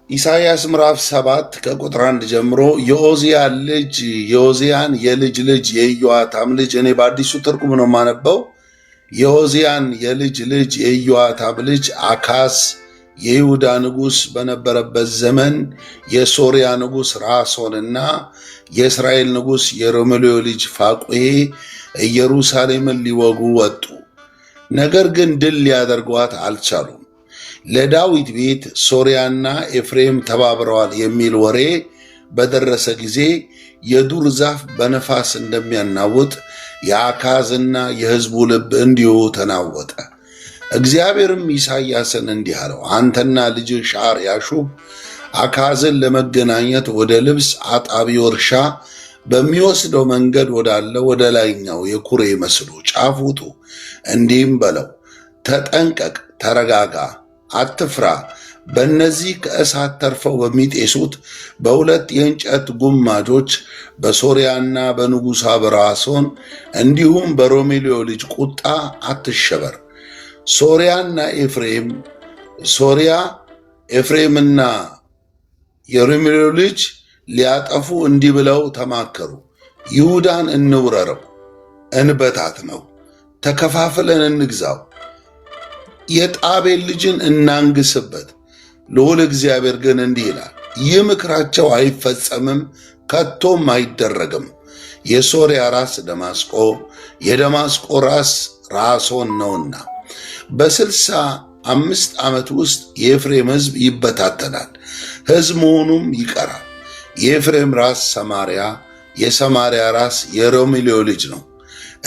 ኢሳይያስ ምዕራፍ 7 ከቁጥር 1 ጀምሮ የኦዚያን የልጅ ልጅ የኢዮአታም ልጅ፣ እኔ በአዲሱ ትርጉም ነው የማነበው። የኦዚያን የልጅ ልጅ የኢዮአታም ልጅ አካዝ የይሁዳ ንጉሥ በነበረበት ዘመን የሶርያ ንጉሥ ራሶንና የእስራኤል ንጉሥ የሮሜልዩ ልጅ ፋቁሔ ኢየሩሳሌምን ሊወጉ ወጡ። ነገር ግን ድል ሊያደርጓት አልቻሉም። ለዳዊት ቤት ሶርያና ኤፍሬም ተባብረዋል የሚል ወሬ በደረሰ ጊዜ የዱር ዛፍ በነፋስ እንደሚያናውጥ የአካዝና የሕዝቡ ልብ እንዲሁ ተናወጠ። እግዚአብሔርም ኢሳይያስን እንዲህ አለው፣ አንተና ልጅህ ሻርያሹብ አካዝን ለመገናኘት ወደ ልብስ አጣቢው እርሻ በሚወስደው መንገድ ወዳለ ወደ ላይኛው የኩሬ መስሎ ጫፍ ውጡ። እንዲህም በለው፣ ተጠንቀቅ፣ ተረጋጋ፣ አትፍራ። በእነዚህ ከእሳት ተርፈው በሚጤሱት በሁለት የእንጨት ጉማጆች በሶርያና በንጉሣ በራሶን እንዲሁም በሮሜልዩ ልጅ ቁጣ አትሸበር። ሶርያ ኤፍሬምና የሮሜልዩ ልጅ ሊያጠፉ እንዲህ ብለው ተማከሩ። ይሁዳን እንውረረው፣ እንበታትነው፣ ተከፋፍለን እንግዛው፣ የጣቤል ልጅን እናንግስበት። ልዑል እግዚአብሔር ግን እንዲህ ይላል፣ ይህ ምክራቸው አይፈጸምም፣ ከቶም አይደረግም። የሶርያ ራስ ደማስቆ፣ የደማስቆ ራስ ራሶን ነውና በ65 ዓመት ውስጥ የኤፍሬም ሕዝብ ይበታተናል፣ ሕዝብ መሆኑም ይቀራል። የኤፍሬም ራስ ሰማርያ፣ የሰማርያ ራስ የሮሜልዩ ልጅ ነው።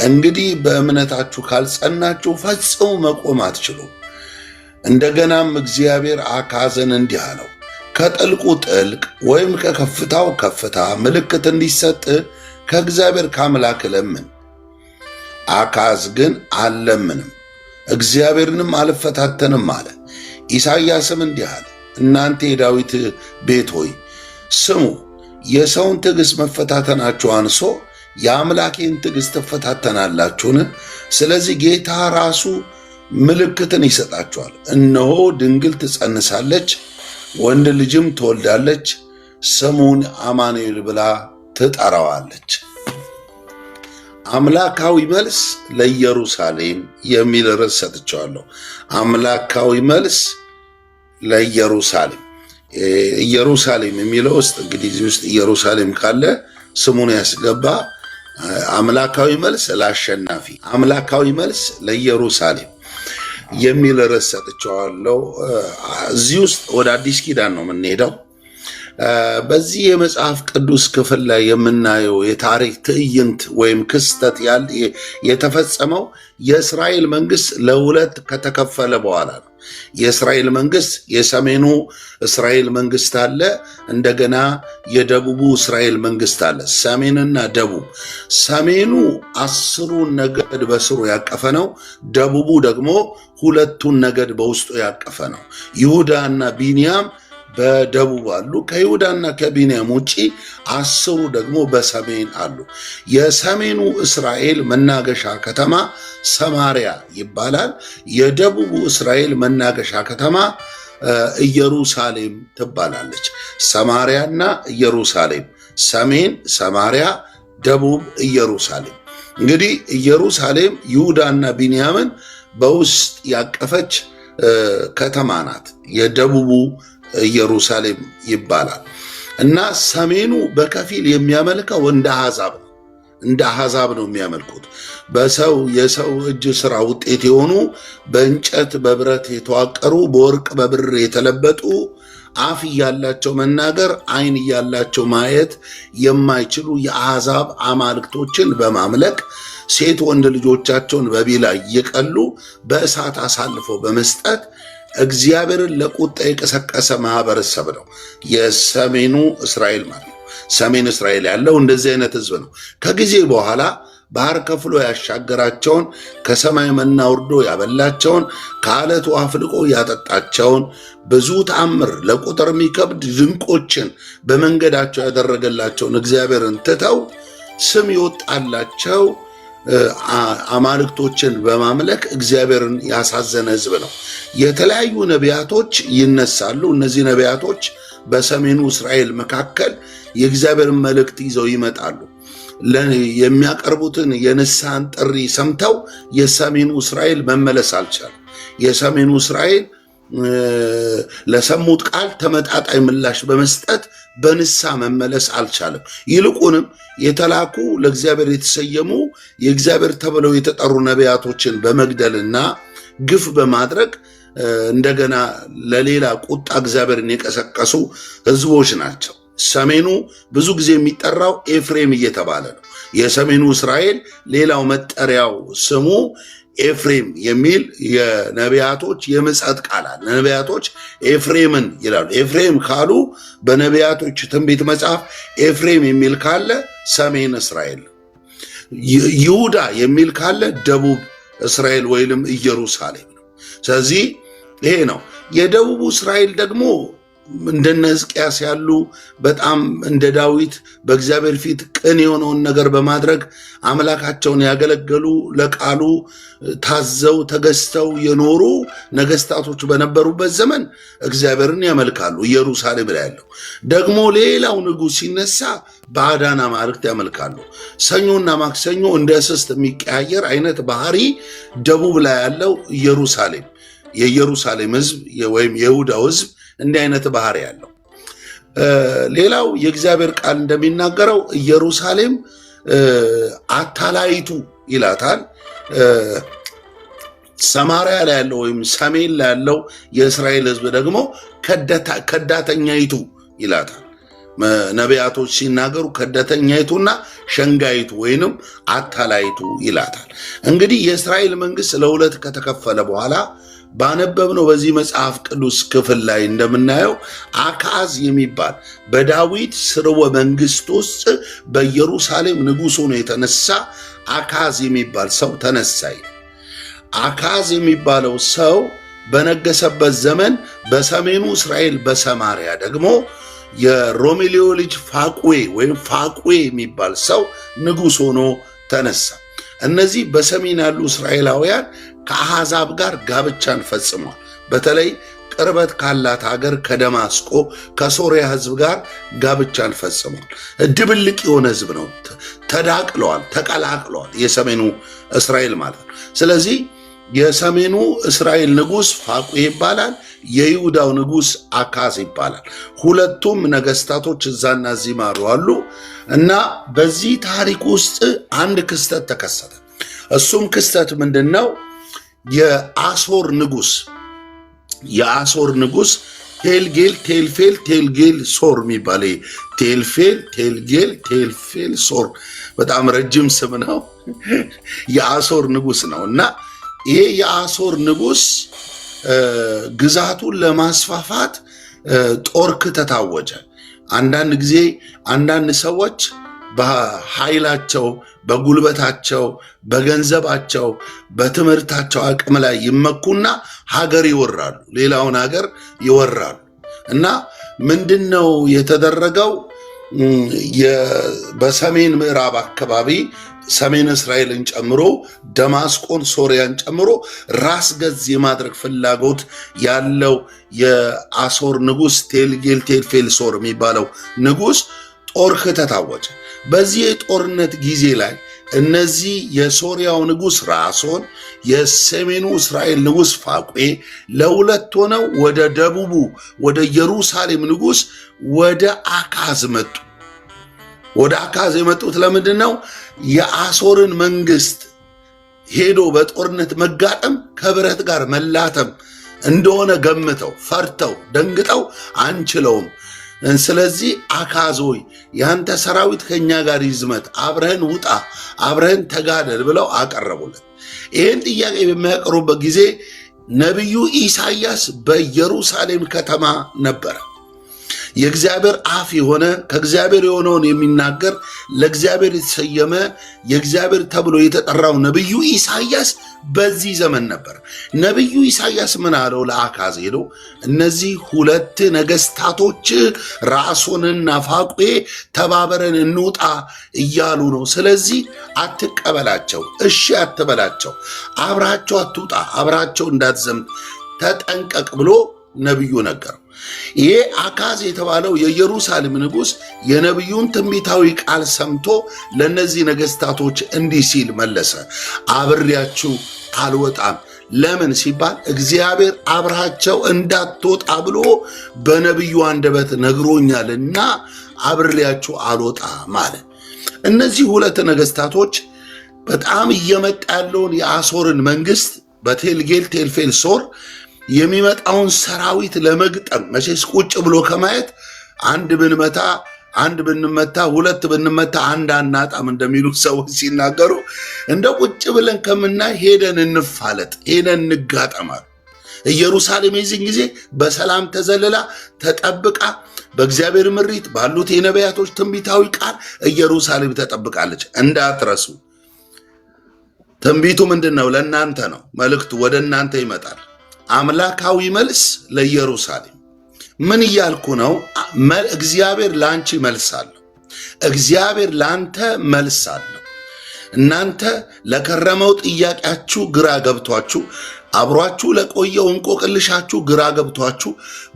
እንግዲህ በእምነታችሁ ካልጸናችሁ ፈጽሞ መቆም አትችሉም። እንደገናም እግዚአብሔር አካዝን እንዲህ አለው፣ ከጥልቁ ጥልቅ ወይም ከከፍታው ከፍታ ምልክት እንዲሰጥ ከእግዚአብሔር ከአምላክ ለምን። አካዝ ግን አልለምንም፣ እግዚአብሔርንም አልፈታተንም አለ። ኢሳይያስም እንዲህ አለ፣ እናንተ የዳዊት ቤት ሆይ ስሙ፣ የሰውን ትዕግሥት መፈታተናችሁ አንሶ የአምላኬን ትዕግሥት ትፈታተናላችሁን? ስለዚህ ጌታ ራሱ ምልክትን ይሰጣችኋል። እነሆ ድንግል ትጸንሳለች፣ ወንድ ልጅም ትወልዳለች፣ ስሙን አማኑኤል ብላ ትጠራዋለች። አምላካዊ መልስ ለኢየሩሳሌም የሚል ርዕስ ሰጥቼዋለሁ። አምላካዊ መልስ ለኢየሩሳሌም። ኢየሩሳሌም የሚለው ውስጥ እንግዲህ እዚህ ውስጥ ኢየሩሳሌም ካለ ስሙን ያስገባ። አምላካዊ መልስ ለአሸናፊ፣ አምላካዊ መልስ ለኢየሩሳሌም የሚል ርዕስ ሰጥቼዋለሁ። እዚህ ውስጥ ወደ አዲስ ኪዳን ነው የምንሄደው። በዚህ የመጽሐፍ ቅዱስ ክፍል ላይ የምናየው የታሪክ ትዕይንት ወይም ክስተት የተፈጸመው የእስራኤል መንግስት ለሁለት ከተከፈለ በኋላ ነው። የእስራኤል መንግስት የሰሜኑ እስራኤል መንግስት አለ፣ እንደገና የደቡቡ እስራኤል መንግስት አለ። ሰሜንና ደቡብ። ሰሜኑ 10ሩን ነገድ በስሩ ያቀፈ ነው። ደቡቡ ደግሞ 2ቱን ነገድ በውስጡ ያቀፈ ነው። ይሁዳና ቢንያም በደቡብ አሉ። ከይሁዳና ከቢንያም ውጪ 10ሩ ደግሞ በሰሜን አሉ። የሰሜኑ እስራኤል መናገሻ ከተማ ሰማርያ ይባላል። የደቡቡ እስራኤል መናገሻ ከተማ ኢየሩሳሌም ትባላለች። ሰማርያና ኢየሩሳሌም፣ ሰሜን ሰማርያ፣ ደቡብ ኢየሩሳሌም። እንግዲህ ኢየሩሳሌም ይሁዳና ቢንያምን በውስጥ ያቀፈች ከተማ ናት። የደቡቡ ኢየሩሳሌም ይባላል እና ሰሜኑ በከፊል የሚያመልከው እንደ አሕዛብ ነው የሚያመልኩት። የሰው እጅ ሥራ ውጤት የሆኑ በእንጨት በብረት የተዋቀሩ በወርቅ በብር የተለበጡ አፍ እያላቸው መናገር ዓይን እያላቸው ማየት የማይችሉ የአሕዛብ አማልክቶችን በማምለክ ሴት ወንድ ልጆቻቸውን በቢላ እየቀሉ በእሳት አሳልፎ በመስጠት እግዚአብሔርን ለቁጣ የቀሰቀሰ ማህበረሰብ ነው የሰሜኑ እስራኤል ማለት ነው። ሰሜን እስራኤል ያለው እንደዚህ አይነት ህዝብ ነው። ከጊዜ በኋላ ባህር ከፍሎ ያሻገራቸውን፣ ከሰማይ መና ወርዶ ያበላቸውን፣ ከዓለት ውሃ አፍልቆ ያጠጣቸውን፣ ብዙ ተአምር ለቁጥር የሚከብድ ድንቆችን በመንገዳቸው ያደረገላቸውን እግዚአብሔርን ትተው ስም ይወጣላቸው አማልክቶችን በማምለክ እግዚአብሔርን ያሳዘነ ህዝብ ነው። የተለያዩ ነቢያቶች ይነሳሉ። እነዚህ ነቢያቶች በሰሜኑ እስራኤል መካከል የእግዚአብሔርን መልእክት ይዘው ይመጣሉ። የሚያቀርቡትን የንስሐን ጥሪ ሰምተው የሰሜኑ እስራኤል መመለስ አልቻለም። የሰሜኑ እስራኤል ለሰሙት ቃል ተመጣጣኝ ምላሽ በመስጠት በንስሐ መመለስ አልቻለም። ይልቁንም የተላኩ ለእግዚአብሔር የተሰየሙ የእግዚአብሔር ተብለው የተጠሩ ነቢያቶችን በመግደልና ግፍ በማድረግ እንደገና ለሌላ ቁጣ እግዚአብሔርን የቀሰቀሱ ህዝቦች ናቸው። ሰሜኑ ብዙ ጊዜ የሚጠራው ኤፍሬም እየተባለ ነው። የሰሜኑ እስራኤል ሌላው መጠሪያው ስሙ ኤፍሬም የሚል የነቢያቶች የምጸት ቃል አለ። ነቢያቶች ኤፍሬምን ይላሉ። ኤፍሬም ካሉ በነቢያቶች ትንቢት መጽሐፍ ኤፍሬም የሚል ካለ ሰሜን እስራኤል፣ ይሁዳ የሚል ካለ ደቡብ እስራኤል ወይንም ኢየሩሳሌም ነው። ስለዚህ ይሄ ነው። የደቡቡ እስራኤል ደግሞ እንደነ ሕዝቅያስ ያሉ በጣም እንደ ዳዊት በእግዚአብሔር ፊት ቅን የሆነውን ነገር በማድረግ አምላካቸውን ያገለገሉ ለቃሉ ታዘው ተገዝተው የኖሩ ነገስታቶች በነበሩበት ዘመን እግዚአብሔርን ያመልካሉ። ኢየሩሳሌም ላይ ያለው ደግሞ ሌላው ንጉሥ ሲነሳ ባዕዳን አማልክት ያመልካሉ። ሰኞና ማክሰኞ እንደ እስስት የሚቀያየር አይነት ባህሪ ደቡብ ላይ ያለው ኢየሩሳሌም የኢየሩሳሌም ህዝብ ወይም የይሁዳው ህዝብ እንዲህ አይነት ባህሪ ያለው። ሌላው የእግዚአብሔር ቃል እንደሚናገረው ኢየሩሳሌም አታላይቱ ይላታል። ሰማርያ ላይ ያለው ወይም ሰሜን ላይ ያለው የእስራኤል ህዝብ ደግሞ ከዳተኛይቱ ይላታል። ነቢያቶች ሲናገሩ ከዳተኛይቱና ሸንጋይቱ ወይንም አታላይቱ ይላታል። እንግዲህ የእስራኤል መንግስት ለሁለት ከተከፈለ በኋላ ባነበብነው በዚህ መጽሐፍ ቅዱስ ክፍል ላይ እንደምናየው አካዝ የሚባል በዳዊት ስርወ መንግስት ውስጥ በኢየሩሳሌም ንጉሥ ሆኖ የተነሳ አካዝ የሚባል ሰው ተነሳይ። አካዝ የሚባለው ሰው በነገሰበት ዘመን በሰሜኑ እስራኤል በሰማርያ ደግሞ የሮሜልዮ ልጅ ፋቁዌ ወይም ፋቁዌ የሚባል ሰው ንጉሥ ሆኖ ተነሳ። እነዚህ በሰሜን ያሉ እስራኤላውያን ከአሕዛብ ጋር ጋብቻን ፈጽሟል። በተለይ ቅርበት ካላት ሀገር ከደማስቆ ከሶሪያ ህዝብ ጋር ጋብቻን ፈጽሟል። ድብልቅ የሆነ ህዝብ ነው። ተዳቅለዋል፣ ተቀላቅለዋል። የሰሜኑ እስራኤል ማለት ነው። ስለዚህ የሰሜኑ እስራኤል ንጉሥ ፋቁሔ ይባላል። የይሁዳው ንጉሥ አካዝ ይባላል። ሁለቱም ነገስታቶች እዛና እዚህ ማሩ አሉ እና በዚህ ታሪክ ውስጥ አንድ ክስተት ተከሰተ። እሱም ክስተት ምንድን ነው? የአሦር ንጉሥ ቴልጌል ቴልፌል ቴልጌል ሶር የሚባል ቴልፌል ሶር በጣም ረጅም ስም ነው። የአሦር ንጉሥ ነው እና ይሄ የአሦር ንጉሥ ግዛቱን ለማስፋፋት ጦርነት ታወጀ። አንዳንድ ጊዜ አንዳንድ ሰዎች በኃይላቸው፣ በጉልበታቸው፣ በገንዘባቸው፣ በትምህርታቸው አቅም ላይ ይመኩና ሀገር ይወራሉ፣ ሌላውን ሀገር ይወራሉ። እና ምንድነው የተደረገው? በሰሜን ምዕራብ አካባቢ ሰሜን እስራኤልን ጨምሮ ደማስቆን፣ ሶሪያን ጨምሮ ራስ ገዝ የማድረግ ፍላጎት ያለው የአሦር ንጉሥ ቴልጌል ቴልፌል ሶር የሚባለው ንጉሥ ጦርነት ታወጀ። በዚህ የጦርነት ጊዜ ላይ እነዚህ የሶሪያው ንጉሥ ራሶን፣ የሰሜኑ እስራኤል ንጉሥ ፋቁሔ ለሁለት ሆነው ወደ ደቡቡ ወደ ኢየሩሳሌም ንጉሥ ወደ አካዝ መጡ። ወደ አካዝ የመጡት ለምንድን ነው? የአሦርን መንግስት ሄዶ በጦርነት መጋጠም ከብረት ጋር መላተም እንደሆነ ገምተው ፈርተው ደንግጠው አንችለውም፣ ስለዚህ አካዝ ሆይ ያንተ ሰራዊት ከኛ ጋር ይዝመት፣ አብረህን ውጣ፣ አብረህን ተጋደል ብለው አቀረቡለት። ይህን ጥያቄ በሚያቀርቡበት ጊዜ ነቢዩ ኢሳይያስ በኢየሩሳሌም ከተማ ነበረ። የእግዚአብሔር አፍ የሆነ ከእግዚአብሔር የሆነውን የሚናገር ለእግዚአብሔር የተሰየመ የእግዚአብሔር ተብሎ የተጠራው ነቢዩ ኢሳይያስ በዚህ ዘመን ነበር። ነቢዩ ኢሳይያስ ምን አለው? ለአካዝ ሄዶ እነዚህ ሁለት ነገስታቶች ራሶንና ፋቁሔ ተባበረን እንውጣ እያሉ ነው። ስለዚህ አትቀበላቸው፣ እሺ አትበላቸው፣ አብራቸው አትውጣ፣ አብራቸው እንዳትዘምት ተጠንቀቅ ብሎ ነቢዩ ነገረው። ይሄ አካዝ የተባለው የኢየሩሳሌም ንጉሥ የነቢዩን ትንቢታዊ ቃል ሰምቶ ለእነዚህ ነገሥታቶች እንዲህ ሲል መለሰ፣ አብሬያችሁ አልወጣም። ለምን ሲባል እግዚአብሔር አብርሃቸው እንዳትወጣ ብሎ በነቢዩ አንደበት ነግሮኛልና አብሬያችሁ አልወጣም አለ። እነዚህ ሁለት ነገሥታቶች በጣም እየመጣ ያለውን የአሦርን መንግሥት በቴልጌል ቴልፌልሶር የሚመጣውን ሰራዊት ለመግጠም መቼስ ቁጭ ብሎ ከማየት አንድ ብንመታ ሁለት ብንመታ አንድ አናጣም እንደሚሉ ሰዎች ሲናገሩ እንደ ቁጭ ብለን ከምናይ ሄደን እንፋለጥ፣ ሄደን እንጋጠማል። ኢየሩሳሌም የዚህን ጊዜ በሰላም ተዘልላ ተጠብቃ በእግዚአብሔር ምሪት ባሉት የነቢያቶች ትንቢታዊ ቃል ኢየሩሳሌም ተጠብቃለች። እንዳትረሱ። ትንቢቱ ምንድን ነው? ለእናንተ ነው። መልእክቱ ወደ እናንተ ይመጣል። አምላካዊ መልስ ለኢየሩሳሌም። ምን እያልኩ ነው? እግዚአብሔር ለአንቺ መልስ አለው። እግዚአብሔር ለአንተ መልስ አለው። እናንተ ለከረመው ጥያቄያችሁ ግራ ገብቷችሁ፣ አብሯችሁ ለቆየው እንቆቅልሻችሁ ግራ ገብቷችሁ፣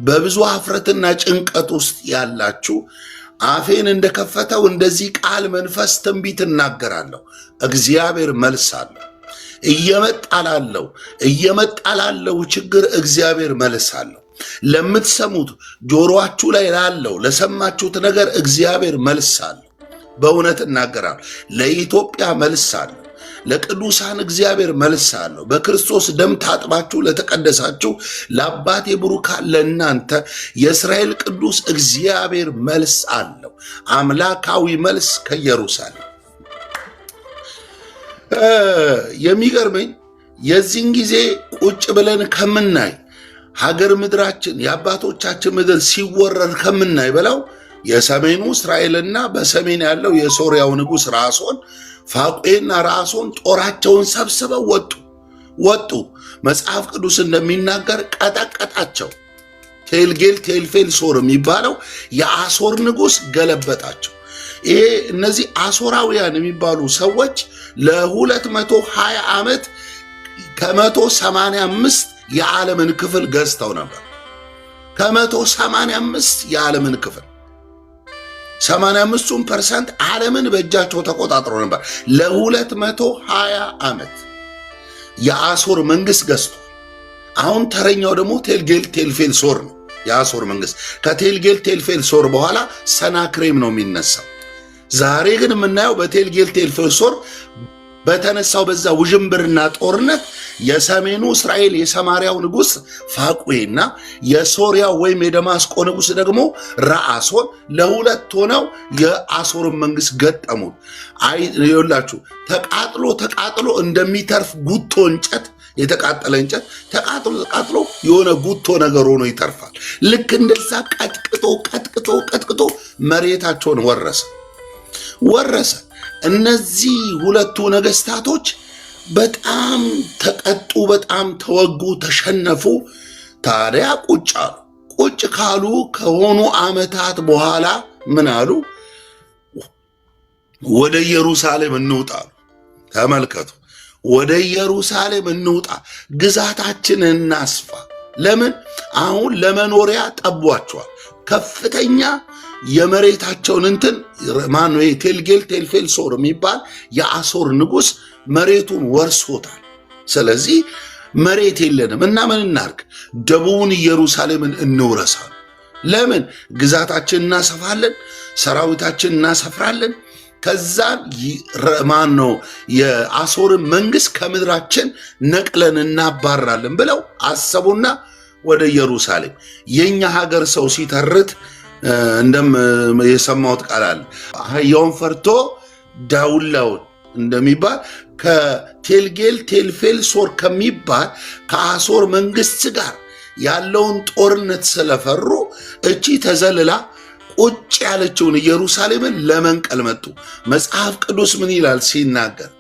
በብዙ ኀፍረትና ጭንቀት ውስጥ ያላችሁ አፌን እንደከፈተው እንደዚህ ቃል መንፈስ ትንቢት እናገራለሁ። እግዚአብሔር መልስ አለው። እየመጣ ላለው ችግር እግዚአብሔር መልስ አለው። ለምትሰሙት ጆሮአችሁ ላይ ላለው ለሰማችሁት ነገር እግዚአብሔር መልስ አለው። በእውነት እናገራለሁ። ለኢትዮጵያ መልስ አለው። ለቅዱሳን እግዚአብሔር መልስ አለው። በክርስቶስ ደም ታጥባችሁ ለተቀደሳችሁ ለአባቴ ብሩካን ለእናንተ የእስራኤል ቅዱስ እግዚአብሔር መልስ አለው። አምላካዊ መልስ ከኢየሩሳሌም። የሚገርመኝ የዚህን ጊዜ ቁጭ ብለን ከምናይ ሀገር ምድራችን የአባቶቻችን ምድር ሲወረር ከምናይ በላው የሰሜኑ እስራኤልና በሰሜን ያለው የሶርያው ንጉሥ ራሶን ፋቁኤና ራሶን ጦራቸውን ሰብስበው ወጡ። መጽሐፍ ቅዱስ እንደሚናገር ቀጠቀጣቸው። ቴልጌል ቴልፌልሶር የሚባለው የአሦር ንጉሥ ገለበጣቸው። ይሄ እነዚህ አሦራውያን የሚባሉ ሰዎች ለ220 ዓመት ከ185 የዓለምን ክፍል ገዝተው ነበር። ከ185 የዓለምን ክፍል 85% ዓለምን በእጃቸው ተቆጣጥሮ ነበር። ለ220 ዓመት የአሦር መንግሥት ገዝቷል። አሁን ተረኛው ደግሞ ቴልጌል ቴልፌልሶር ነው፣ የአሦር መንግሥት። ከቴልጌል ቴልፌልሶር በኋላ ሰናክሬም ነው የሚነሳው። ዛሬ ግን የምናየው በቴልጌል ቴልፌልሶር በተነሳው በዛ ውዥንብርና ጦርነት የሰሜኑ እስራኤል የሰማርያው ንጉሥ ፋቁኤና የሶርያው ወይም የደማስቆ ንጉሥ ደግሞ ረአሶን ለሁለት ሆነው የአሦርን መንግሥት ገጠሙት። ይኸውላችሁ ተቃጥሎ እንደሚተርፍ ጉቶ እንጨት፣ የተቃጠለ እንጨት ተቃጥሎ የሆነ ጉቶ ነገር ሆኖ ይተርፋል። ልክ እንደዛ ቀጥቅጦ መሬታቸውን ወረሰ። እነዚህ ሁለቱ ነገሥታቶች በጣም ተቀጡ፣ በጣም ተወጉ፣ ተሸነፉ። ታዲያ ቁጭ አሉ። ቁጭ ካሉ ከሆኑ ዓመታት በኋላ ምን አሉ? ወደ ኢየሩሳሌም እንውጣሉ። ተመልከቱ፣ ወደ ኢየሩሳሌም እንውጣ፣ ግዛታችንን እናስፋ። ለምን? አሁን ለመኖሪያ ጠቧቸዋል። ከፍተኛ የመሬታቸውን እንትን ማነው ቴልጌል ቴልፌልሶር የሚባል የአሦር ንጉሥ መሬቱን ወርሶታል። ስለዚህ መሬት የለንም እና ምን እናርግ? ደቡቡን ኢየሩሳሌምን እንውረሳል። ለምን? ግዛታችን እናሰፋለን፣ ሰራዊታችን እናሰፍራለን፣ ከዛን ማነው የአሦርን መንግሥት ከምድራችን ነቅለን እናባራለን ብለው አሰቡና ወደ ኢየሩሳሌም። የኛ ሀገር ሰው ሲተርት እንደም የሰማሁት ቃል አለ። አህያውን ፈርቶ ዳውላውን እንደሚባል ከቴልጌል ቴልፌልሶር ከሚባል ከአሦር መንግሥት ጋር ያለውን ጦርነት ስለፈሩ እቺ ተዘልላ ቁጭ ያለችውን ኢየሩሳሌምን ለመንቀል መጡ። መጽሐፍ ቅዱስ ምን ይላል ሲናገር?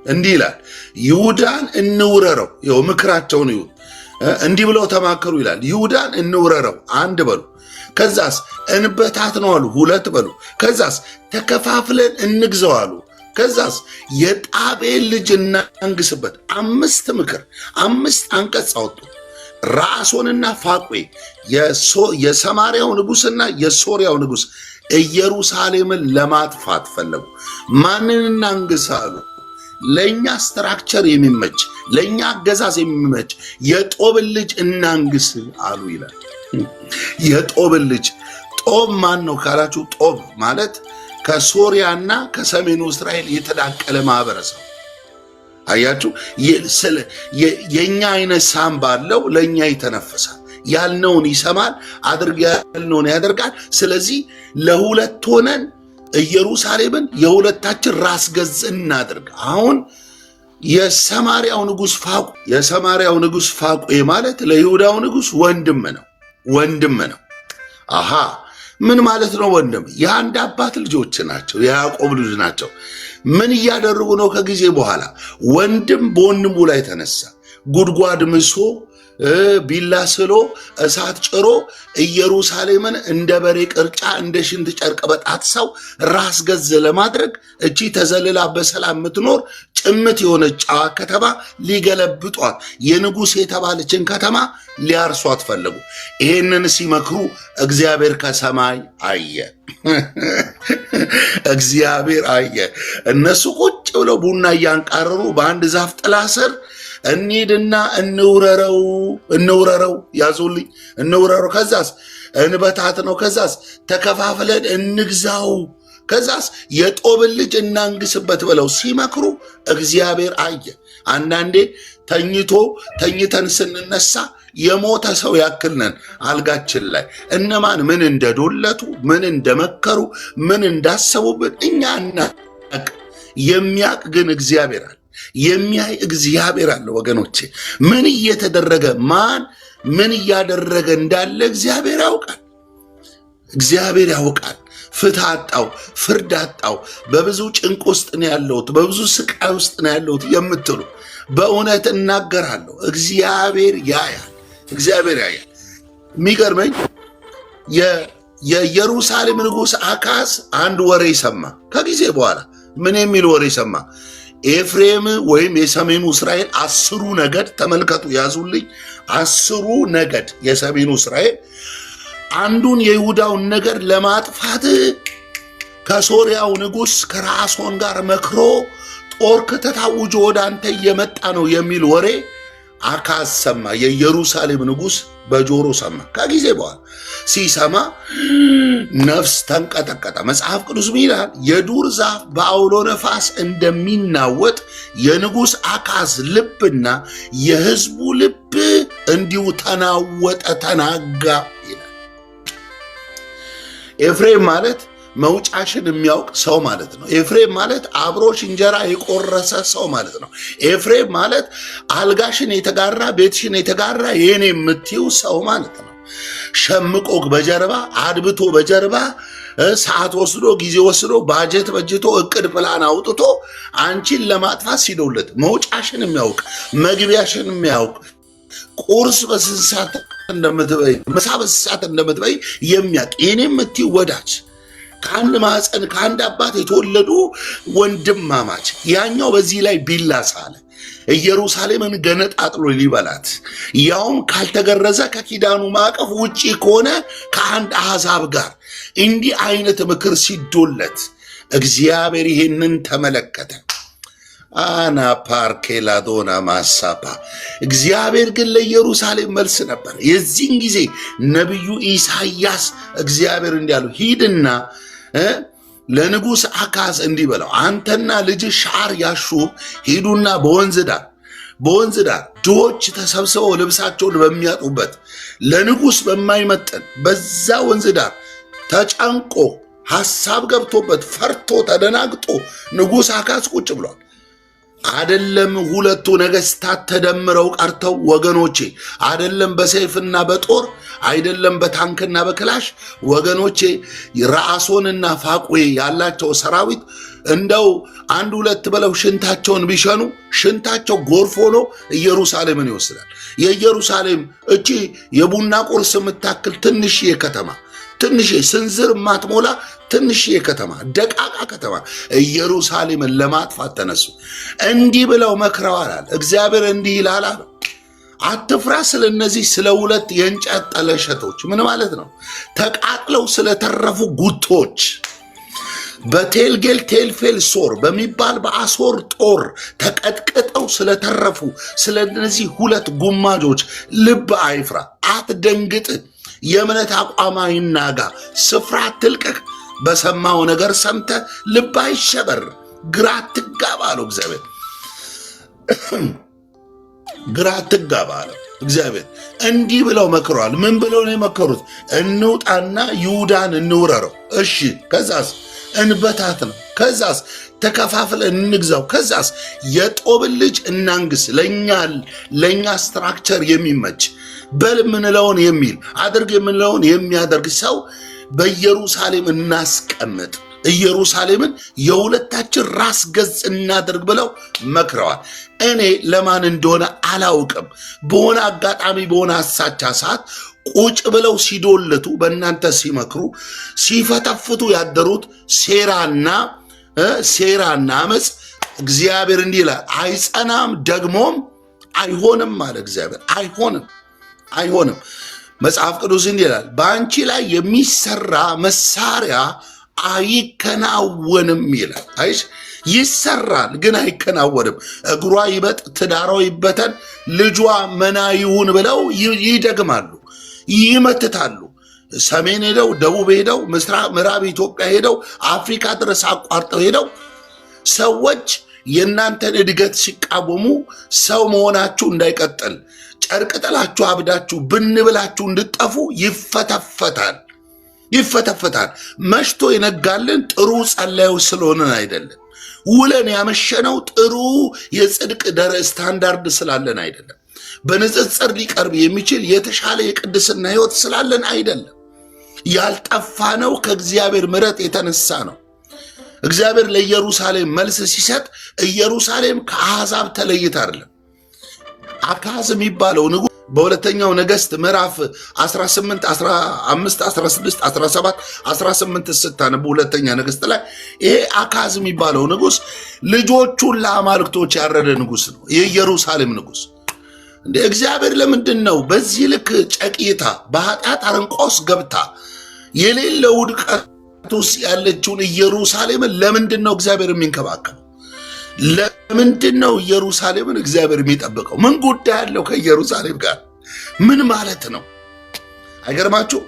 እንዲህ ይላል፣ ይሁዳን እንውረረው። ይኸው ምክራቸውን ይሁን እንዲህ ብለው ተማከሩ ይላል። ይሁዳን እንውረረው አንድ በሉ፣ ከዛስ እንበታት ነው አሉ ሁለት በሉ፣ ከዛስ ተከፋፍለን እንግዘው አሉ፣ ከዛስ የጣቤል ልጅ እናንግስበት። 5 ምክር 5 አንቀጽ አወጡ። ረአሶንና ፋቁሔ የሰማርያው ንጉሥና የሶርያው ንጉሥ ኢየሩሳሌምን ለማጥፋት ፈለጉ። ማንን እናንግስ አሉ? ለእኛ ስትራክቸር የሚመች ለእኛ አገዛዝ የሚመች የጦብን ልጅ እናንግስ አሉ ይላል። የጦብን ልጅ ጦብ ማን ነው ካላችሁ፣ ጦብ ማለት ከሶርያና ከሰሜኑ እስራኤል የተዳቀለ ማህበረሰብ። አያችሁ፣ የኛ አይነት ሳምባ አለው፣ ለኛ ይተነፍሳል፣ ያልነውን ይሰማል፣ አድርግ ያልነውን ያደርጋል። ስለዚህ ለሁለት ሆነን ኢየሩሳሌምን የሁለታችን ራስ ገዝ እናድርግ። አሁን የሰማርያው ንጉሥ ፋቁሔ ማለት ለይሁዳው ንጉሥ ወንድም ነው። አሃ ምን ማለት ነው ወንድም? የአንድ አባት ልጆች ናቸው፣ የያዕቆብ ልጅ ናቸው። ምን እያደረጉ ነው? ከጊዜ በኋላ ወንድም በወንድሙ ላይ ተነሳ፣ ጉድጓድ ምሶ ቢላ ስሎ እሳት ጭሮ ኢየሩሳሌምን እንደ በሬ ቅርጫ እንደ ሽንት ጨርቅ በጣጥሰው ራስ ገዝ ለማድረግ እቺ ተዘልላ በሰላም የምትኖር ጭምት የሆነች ጨዋ ከተማ ሊገለብጧት፣ የንጉሥ የተባለችን ከተማ ሊያርሷት ፈለጉ። ይሄንን ሲመክሩ እግዚአብሔር ከሰማይ አየ። እግዚአብሔር አየ። እነሱ ቁጭ ብለው ቡና እያንቃረሩ በአንድ ዛፍ ጥላ ስር እንሂድና እንውረረው፣ ያዙልኝ፣ እንውረረው፣ ከዛስ እንበታት ነው፣ ከዛስ ተከፋፍለን እንግዛው፣ ከዛስ የጦብን ልጅ እናንግስበት ብለው ሲመክሩ እግዚአብሔር አየ። አንዳንዴ ተኝተን ስንነሳ የሞተ ሰው ያክል ነን አልጋችን ላይ። እነማን ምን እንደዶለቱ፣ ምን እንደመከሩ፣ ምን እንዳሰቡብን እኛ እናቅ። የሚያቅ ግን እግዚአብሔር አለ። የሚያይ እግዚአብሔር አለ ወገኖቼ። ምን እየተደረገ ማን ምን እያደረገ እንዳለ እግዚአብሔር ያውቃል። እግዚአብሔር ያውቃል። ፍትህ አጣው፣ ፍርድ አጣው፣ በብዙ ጭንቅ ውስጥ ነው ያለሁት፣ በብዙ ስቃይ ውስጥ ነው ያለሁት የምትሉ በእውነት እናገራለሁ፣ እግዚአብሔር ያያል። እግዚአብሔር ያያል። የሚገርመኝ የኢየሩሳሌም ንጉሥ አካዝ አንድ ወሬ ሰማ። ከጊዜ በኋላ ምን የሚል ወሬ ሰማ? ኤፍሬም ወይም የሰሜኑ እስራኤል 10 ነገድ፣ ተመልከቱ፣ ያዙልኝ፣ 10 ነገድ የሰሜኑ እስራኤል አንዱን የይሁዳውን ነገር ለማጥፋት ከሶርያው ንጉሥ ከረአሶን ጋር መክሮ ጦር ከተታውጆ ወደ አንተ እየመጣ ነው የሚል ወሬ አካዝ ሰማ። የኢየሩሳሌም ንጉሥ በጆሮ ሰማ። ከጊዜ በኋላ ሲሰማ ነፍስ ተንቀጠቀጠ። መጽሐፍ ቅዱስ ይላል የዱር ዛፍ በአውሎ ነፋስ እንደሚናወጥ የንጉሥ አካዝ ልብና የሕዝቡ ልብ እንዲሁ ተናወጠ፣ ተናጋ ይላል። ኤፍሬም ማለት መውጫሽን የሚያውቅ ሰው ማለት ነው። ኤፍሬም ማለት አብሮሽ እንጀራ የቆረሰ ሰው ማለት ነው። ኤፍሬም ማለት አልጋሽን የተጋራ ቤትሽን የተጋራ የኔ የምትይው ሰው ማለት ነው። ሸምቆ በጀርባ አድብቶ በጀርባ ሰዓት ወስዶ ጊዜ ወስዶ ባጀት በጅቶ እቅድ ፕላን አውጥቶ አንቺን ለማጥፋት ሲዶለት መውጫሽን የሚያውቅ መግቢያሽን የሚያውቅ ቁርስ በስንት ሰዓት እንደምትበይ ምሳ በስንት ሰዓት እንደምትበይ የሚያውቅ የኔ የምትይው ወዳጅ ከአንድ ማህፀን ከአንድ አባት የተወለዱ ወንድማማች። ያኛው በዚህ ላይ ቢላ ሳለ ኢየሩሳሌምን ገነጣጥሎ ሊበላት፣ ያውም ካልተገረዘ ከኪዳኑ ማዕቀፍ ውጪ ከሆነ ከአንድ አሕዛብ ጋር እንዲህ አይነት ምክር ሲዶለት እግዚአብሔር ይሄንን ተመለከተ። አና ፓርኬላዶና ማሳፓ እግዚአብሔር ግን ለኢየሩሳሌም መልስ ነበር። የዚህን ጊዜ ነቢዩ ኢሳይያስ እግዚአብሔር እንዲያሉ ሂድና ለንጉሥ አካዝ እንዲህ በለው፣ አንተና ልጅ ሻር ያሹብ ሂዱና በወንዝ ዳር ድሆች ተሰብስበው ልብሳቸውን በሚያጡበት ለንጉሥ በማይመጠን በዛ ወንዝ ዳር ተጨንቆ ሐሳብ ገብቶበት ፈርቶ ተደናግጦ ንጉሥ አካዝ ቁጭ ብሏል። አደለም ሁለቱ ነገስታት ተደምረው ቀርተው ወገኖቼ፣ አደለም በሰይፍና በጦር አይደለም በታንክና በክላሽ ወገኖቼ፣ ረአሶንና ፋቁሔ ያላቸው ሰራዊት እንደው አንድ ሁለት ብለው ሽንታቸውን ቢሸኑ ሽንታቸው ጎርፍ ሆኖ ኢየሩሳሌምን ይወስዳል። የኢየሩሳሌም እቺ የቡና ቁርስ የምታክል ትንሽዬ ከተማ፣ ትንሽዬ ስንዝር ማትሞላ ትንሽዬ ከተማ፣ ደቃቃ ከተማ ኢየሩሳሌምን ለማጥፋት ተነሱ። እንዲህ ብለው መክረዋል። እግዚአብሔር እንዲህ ይላል፣ አትፍራ ስለነዚህ ስለ ሁለት የእንጨት ጠለሸቶች። ምን ማለት ነው? ተቃጥለው ስለተረፉ ጉቶች በቴልጌል ቴልፌል ሶር በሚባል በአሶር ጦር ተቀጥቅጠው ስለተረፉ ስለነዚህ ሁለት ጉማጆች ልብ አይፍራ፣ አትደንግጥ። የእምነት አቋም አይናጋ፣ ስፍራ አትልቀቅ። በሰማው ነገር ሰምተ ልብ አይሸበር፣ ግራ አትጋባ አለው እግዚአብሔር። ግራ አትጋባ አለው እግዚአብሔር። እንዲህ ብለው መክረዋል። ምን ብለው ነው የመከሩት? እንውጣና ይሁዳን እንውረረው። እሺ፣ ከዛስ እንበታት ነው። ከዛስ ተከፋፍለን እንግዛው። ከዛስ የጦብን ልጅ እናንግስ። ለኛ ስትራክቸር የሚመች በል የምንለውን የሚል አድርግ የምንለውን የሚያደርግ ሰው በኢየሩሳሌም እናስቀምጥ፣ ኢየሩሳሌምን የሁለታችን ራስ ገዝ እናደርግ ብለው መክረዋል። እኔ ለማን እንደሆነ አላውቅም። በሆነ አጋጣሚ በሆነ አሳቻ ሰዓት ቁጭ ብለው ሲዶልቱ በእናንተ ሲመክሩ ሲፈተፍቱ ያደሩት ሴራና አመፅ እግዚአብሔር እንዲህ ይላል፣ አይጸናም ደግሞም አይሆንም አለ እግዚአብሔር። አይሆንም። መጽሐፍ ቅዱስ እንዲህ ይላል፣ በአንቺ ላይ የሚሰራ መሳሪያ አይከናወንም ይላል። አይሽ ይሰራል ግን አይከናወንም። እግሯ ይበጥ፣ ትዳሯ ይበተን፣ ልጇ መና ይሁን ብለው ይደግማሉ፣ ይመትታሉ። ሰሜን ሄደው፣ ደቡብ ሄደው፣ ምዕራብ ኢትዮጵያ ሄደው፣ አፍሪካ ድረስ አቋርጠው ሄደው ሰዎች የእናንተን እድገት ሲቃወሙ ሰው መሆናችሁ እንዳይቀጥል ጨርቅ ጥላችሁ አብዳችሁ ብንብላችሁ እንድጠፉ ይፈተፈታል። መሽቶ ይነጋልን ጥሩ ጸላዮች ስለሆነን አይደለም። ውለን ያመሸነው ጥሩ የጽድቅ ስታንዳርድ ስላለን አይደለም። በንጽጽር ሊቀርብ የሚችል የተሻለ የቅድስና ሕይወት ስላለን አይደለም። ያልጠፋነው ከእግዚአብሔር ምሕረት የተነሳ ነው። እግዚአብሔር ለኢየሩሳሌም መልስ ሲሰጥ ኢየሩሳሌም ከአሕዛብ ተለይታ አይደለም። አካዝ የሚባለው ንጉሥ በሁለተኛው ነገሥት ምዕራፍ 18 15 16 17 18 ስታነቡ ሁለተኛ ነገሥት ላይ ይሄ አካዝ የሚባለው ንጉሥ ልጆቹን ለአማልክቶች ያረደ ንጉሥ ነው። የኢየሩሳሌም ንጉሥ እንደ እግዚአብሔር ለምንድን ነው በዚህ ልክ ጨቂታ በኃጢአት አረንቋስ ገብታ የሌለ ውድቀት ውስጥ ያለችውን ኢየሩሳሌምን ለምንድን ነው እግዚአብሔር የሚንከባከበው? ለምንድን ነው ኢየሩሳሌምን እግዚአብሔር የሚጠብቀው? ምን ጉዳይ ያለው ከኢየሩሳሌም ጋር? ምን ማለት ነው? አይገርማችሁ?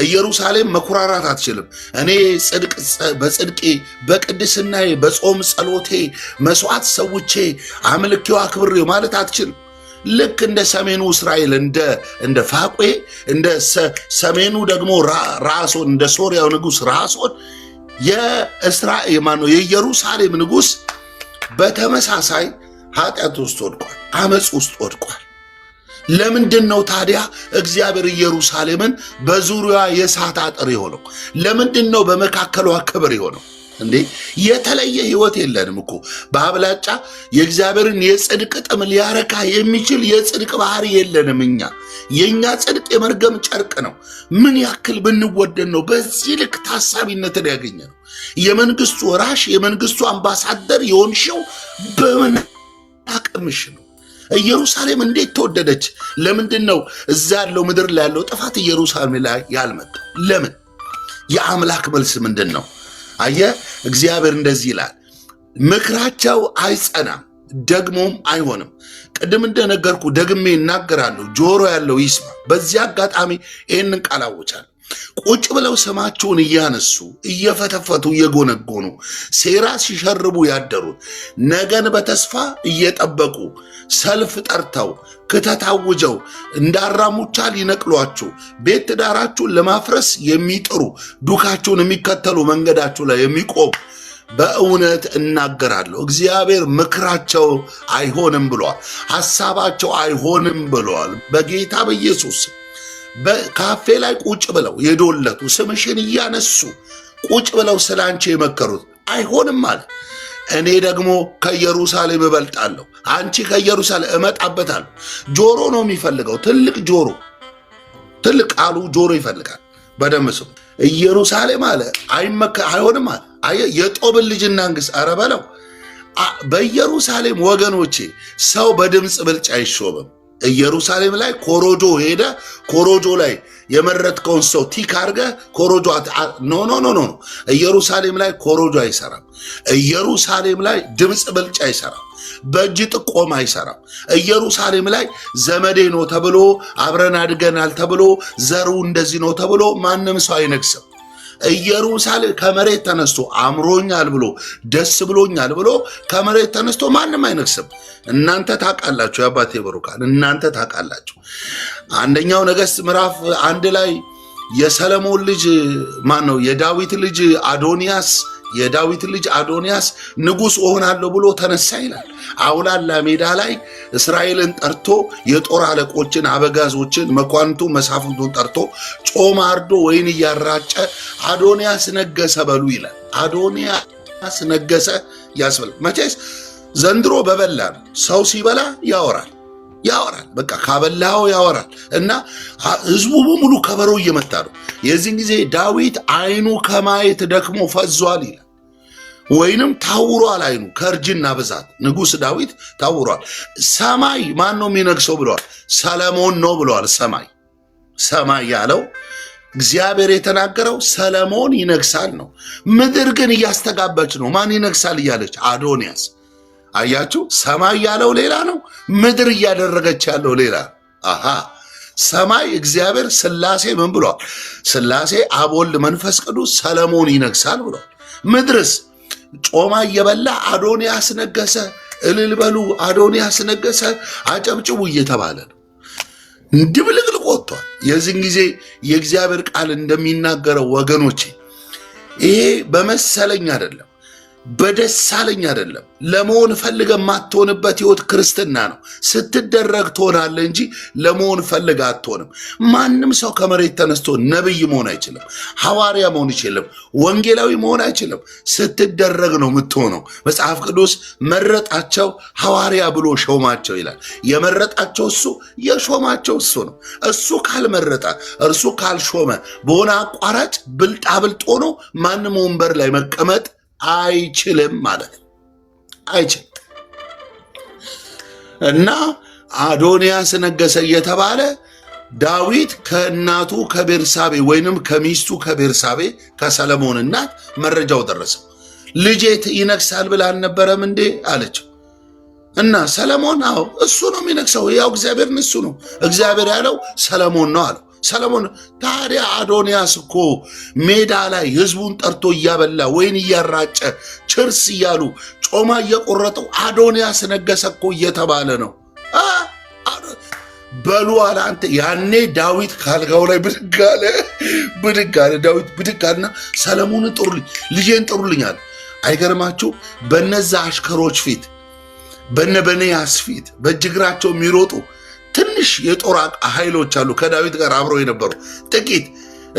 ኢየሩሳሌም መኩራራት አትችልም። እኔ በጽድቄ በቅድስናዬ በጾም ጸሎቴ መስዋዕት ሰውቼ አምልኬው አክብሬው ማለት አትችልም። ልክ እንደ ሰሜኑ እስራኤል እንደ ፋቁ እንደ ሰሜኑ ደግሞ ራሶን እንደ ሶርያው ንጉሥ ራሶን የኢየሩሳሌም ንጉሥ በተመሳሳይ ኃጢአት ውስጥ ወድቋል፣ አመፅ ውስጥ ወድቋል። ለምንድን ነው ታዲያ እግዚአብሔር ኢየሩሳሌምን በዙሪያዋ የእሳት አጥር የሆነው? ለምንድን ነው በመካከሏ ክብር የሆነው? እንዴ የተለየ ህይወት የለንም እኮ። በአብላጫ የእግዚአብሔርን የጽድቅ ጥም ሊያረካ የሚችል የጽድቅ ባህሪ የለንም እኛ። የእኛ ጽድቅ የመርገም ጨርቅ ነው። ምን ያክል ብንወደድ ነው በዚህ ልክ ታሳቢነትን ያገኘ ነው? የመንግስቱ ወራሽ የመንግስቱ አምባሳደር የሆንሽው በምን አቅምሽ ነው? ኢየሩሳሌም እንዴት ተወደደች? ለምንድን ነው እዛ ያለው ምድር ላይ ያለው ጥፋት ኢየሩሳሌም ላይ ያልመጣው? ለምን? የአምላክ መልስ ምንድን ነው? አየ እግዚአብሔር እንደዚህ ይላል፣ ምክራቸው አይጸናም ደግሞም አይሆንም። ቅድም እንደነገርኩ ደግሜ እናገራለሁ፣ ጆሮ ያለው ይስማ። በዚህ አጋጣሚ ይህንን ቃል አውጃለሁ። ቁጭ ብለው ስማቸውን እያነሱ እየፈተፈቱ እየጎነጎኑ ሴራ ሲሸርቡ ያደሩት ነገን በተስፋ እየጠበቁ ሰልፍ ጠርተው ክተት አውጀው እንዳራሙቻ ሊነቅሏችሁ ቤት ትዳራችሁን ለማፍረስ የሚጥሩ ዱካችሁን የሚከተሉ መንገዳችሁ ላይ የሚቆም በእውነት እናገራለሁ፣ እግዚአብሔር ምክራቸው አይሆንም ብሏል። ሐሳባቸው አይሆንም ብሏል። በጌታ በኢየሱስ በካፌ ላይ ቁጭ ብለው የዶለቱ ስምሽን እያነሱ ቁጭ ብለው ስላንቺ የመከሩት አይሆንም ማለት እኔ ደግሞ ከኢየሩሳሌም እበልጣለሁ፣ አንቺ ከኢየሩሳሌም እመጣበታለሁ። ጆሮ ነው የሚፈልገው፣ ትልቅ ጆሮ፣ ትልቅ ቃሉ ጆሮ ይፈልጋል። በደንብ ስሙ። ኢየሩሳሌም አለ አይሆንም አለ። የጦብን ልጅ እናንግስ። ኧረ በለው። በኢየሩሳሌም ወገኖቼ ሰው በድምፅ ብልጫ አይሾምም። ኢየሩሳሌም ላይ ኮሮጆ ሄደ ኮሮጆ ላይ የመረጥከውን ሰው ቲክ አድርገህ ኮሮጆ ኖ ኢየሩሳሌም ላይ ኮሮጆ አይሰራም። ኢየሩሳሌም ላይ ድምፅ ብልጫ አይሰራም። በእጅ ጥቆም አይሰራም። ኢየሩሳሌም ላይ ዘመዴ ነው ተብሎ አብረን አድገናል ተብሎ ዘሩ እንደዚህ ነው ተብሎ ማንም ሰው አይነግስም። ኢየሩሳሌም ከመሬት ተነስቶ አምሮኛል ብሎ ደስ ብሎኛል ብሎ ከመሬት ተነስቶ ማንም አይነግስም። እናንተ ታውቃላችሁ፣ የአባቴ ብሩካን እናንተ ታውቃላችሁ። አንደኛው ነገሥት ምዕራፍ 1 ላይ የሰለሞን ልጅ ማን ነው? የዳዊት ልጅ አዶንያስ ንጉሥ እሆናለሁ ብሎ ተነሳ ይላል። አውላላ ሜዳ ላይ እስራኤልን ጠርቶ የጦር አለቆችን፣ አበጋዞችን፣ መኳንቱ መሳፍንቱን ጠርቶ ጮማ አርዶ ወይን እያራጨ አዶንያስ ነገሰ በሉ ይላል። አዶንያስ ነገሰ ያስብል። መቼስ ዘንድሮ በበላ ነው። ሰው ሲበላ ያወራል። በቃ ካበላው ያወራል። እና ህዝቡ በሙሉ ከበሮ እየመታ ነው። የዚህን ጊዜ ዳዊት አይኑ ከማየት ደክሞ ፈዟል ይላል። ወይንም ታውሯል አይኑ ከእርጅና ብዛት። ንጉሥ ዳዊት ታውሯል። ሰማይ ማን ነው የሚነግሰው ብለዋል? ሰለሞን ነው ብለዋል። ሰማይ ያለው እግዚአብሔር የተናገረው ሰለሞን ይነግሳል ነው። ምድር ግን እያስተጋባች ነው። ማን ይነግሳል እያለች አዶንያስ። አያችሁ፣ ሰማይ ያለው ሌላ ነው፣ ምድር እያደረገች ያለው ሌላ። ሰማይ እግዚአብሔር ሥላሴ ምን ብሏል? ሥላሴ አብ ወልድ መንፈስ ቅዱስ ሰለሞን ይነግሳል ብሏል። ምድርስ ጮማ እየበላ አዶንያስ ነገሰ፣ እልል በሉ አዶንያስ ነገሰ፣ አጨብጭቡ እየተባለ ነው። ድብልቅልቅ ወጥቷል። የዚህን ጊዜ የእግዚአብሔር ቃል እንደሚናገረው ወገኖቼ፣ ይሄ በመሰለኝ አይደለም፣ በደሳለኝ አይደለም። ለመሆን ፈልገ የማትሆንበት ህይወት ክርስትና ነው። ስትደረግ ትሆናለህ እንጂ ለመሆን ፈልገ አትሆንም። ማንም ሰው ከመሬት ተነስቶ ነብይ መሆን አይችልም። ሐዋርያ መሆን አይችልም። ወንጌላዊ መሆን አይችልም። ስትደረግ ነው የምትሆነው። መጽሐፍ ቅዱስ መረጣቸው፣ ሐዋርያ ብሎ ሾማቸው ይላል። የመረጣቸው እሱ፣ የሾማቸው እሱ ነው። እሱ ካልመረጠ፣ እርሱ ካልሾመ በሆነ አቋራጭ ብልጣብልጥ ሆኖ ማንም ወንበር ላይ መቀመጥ አይችልም ማለት ነው። አይችልም። እና አዶንያስ ነገሰ እየተባለ ዳዊት ከእናቱ ከቤርሳቤ ወይንም ከሚስቱ ከቤርሳቤ ከሰለሞን እናት መረጃው ደረሰው። ልጄት ይነግሳል ብላ አልነበረም እንዴ አለችው። እና ሰለሞን አዎ እሱ ነው የሚነግሰው፣ ያው እግዚአብሔርን እሱ ነው እግዚአብሔር ያለው ሰለሞን ነው አለው። ሰለሞን ታዲያ አዶንያስ እኮ ሜዳ ላይ ህዝቡን ጠርቶ እያበላ ወይን እያራጨ ችርስ እያሉ ጮማ እየቆረጠው አዶንያስ ነገሰ እኮ እየተባለ ነው በሉ አለ። አንተ ያኔ ዳዊት ካልጋው ላይ ብድግ አለ። ዳዊት ብድግ አለና ሰለሞንን ጥሩልኝ፣ ልጄን ጥሩልኝ አለ። አይገርማችሁ? በነዛ አሽከሮች ፊት በነበንያስ ፊት በእጅግራቸው የሚሮጡ ትንሽ የጦር ኃይሎች አሉ፣ ከዳዊት ጋር አብረው የነበሩ ጥቂት።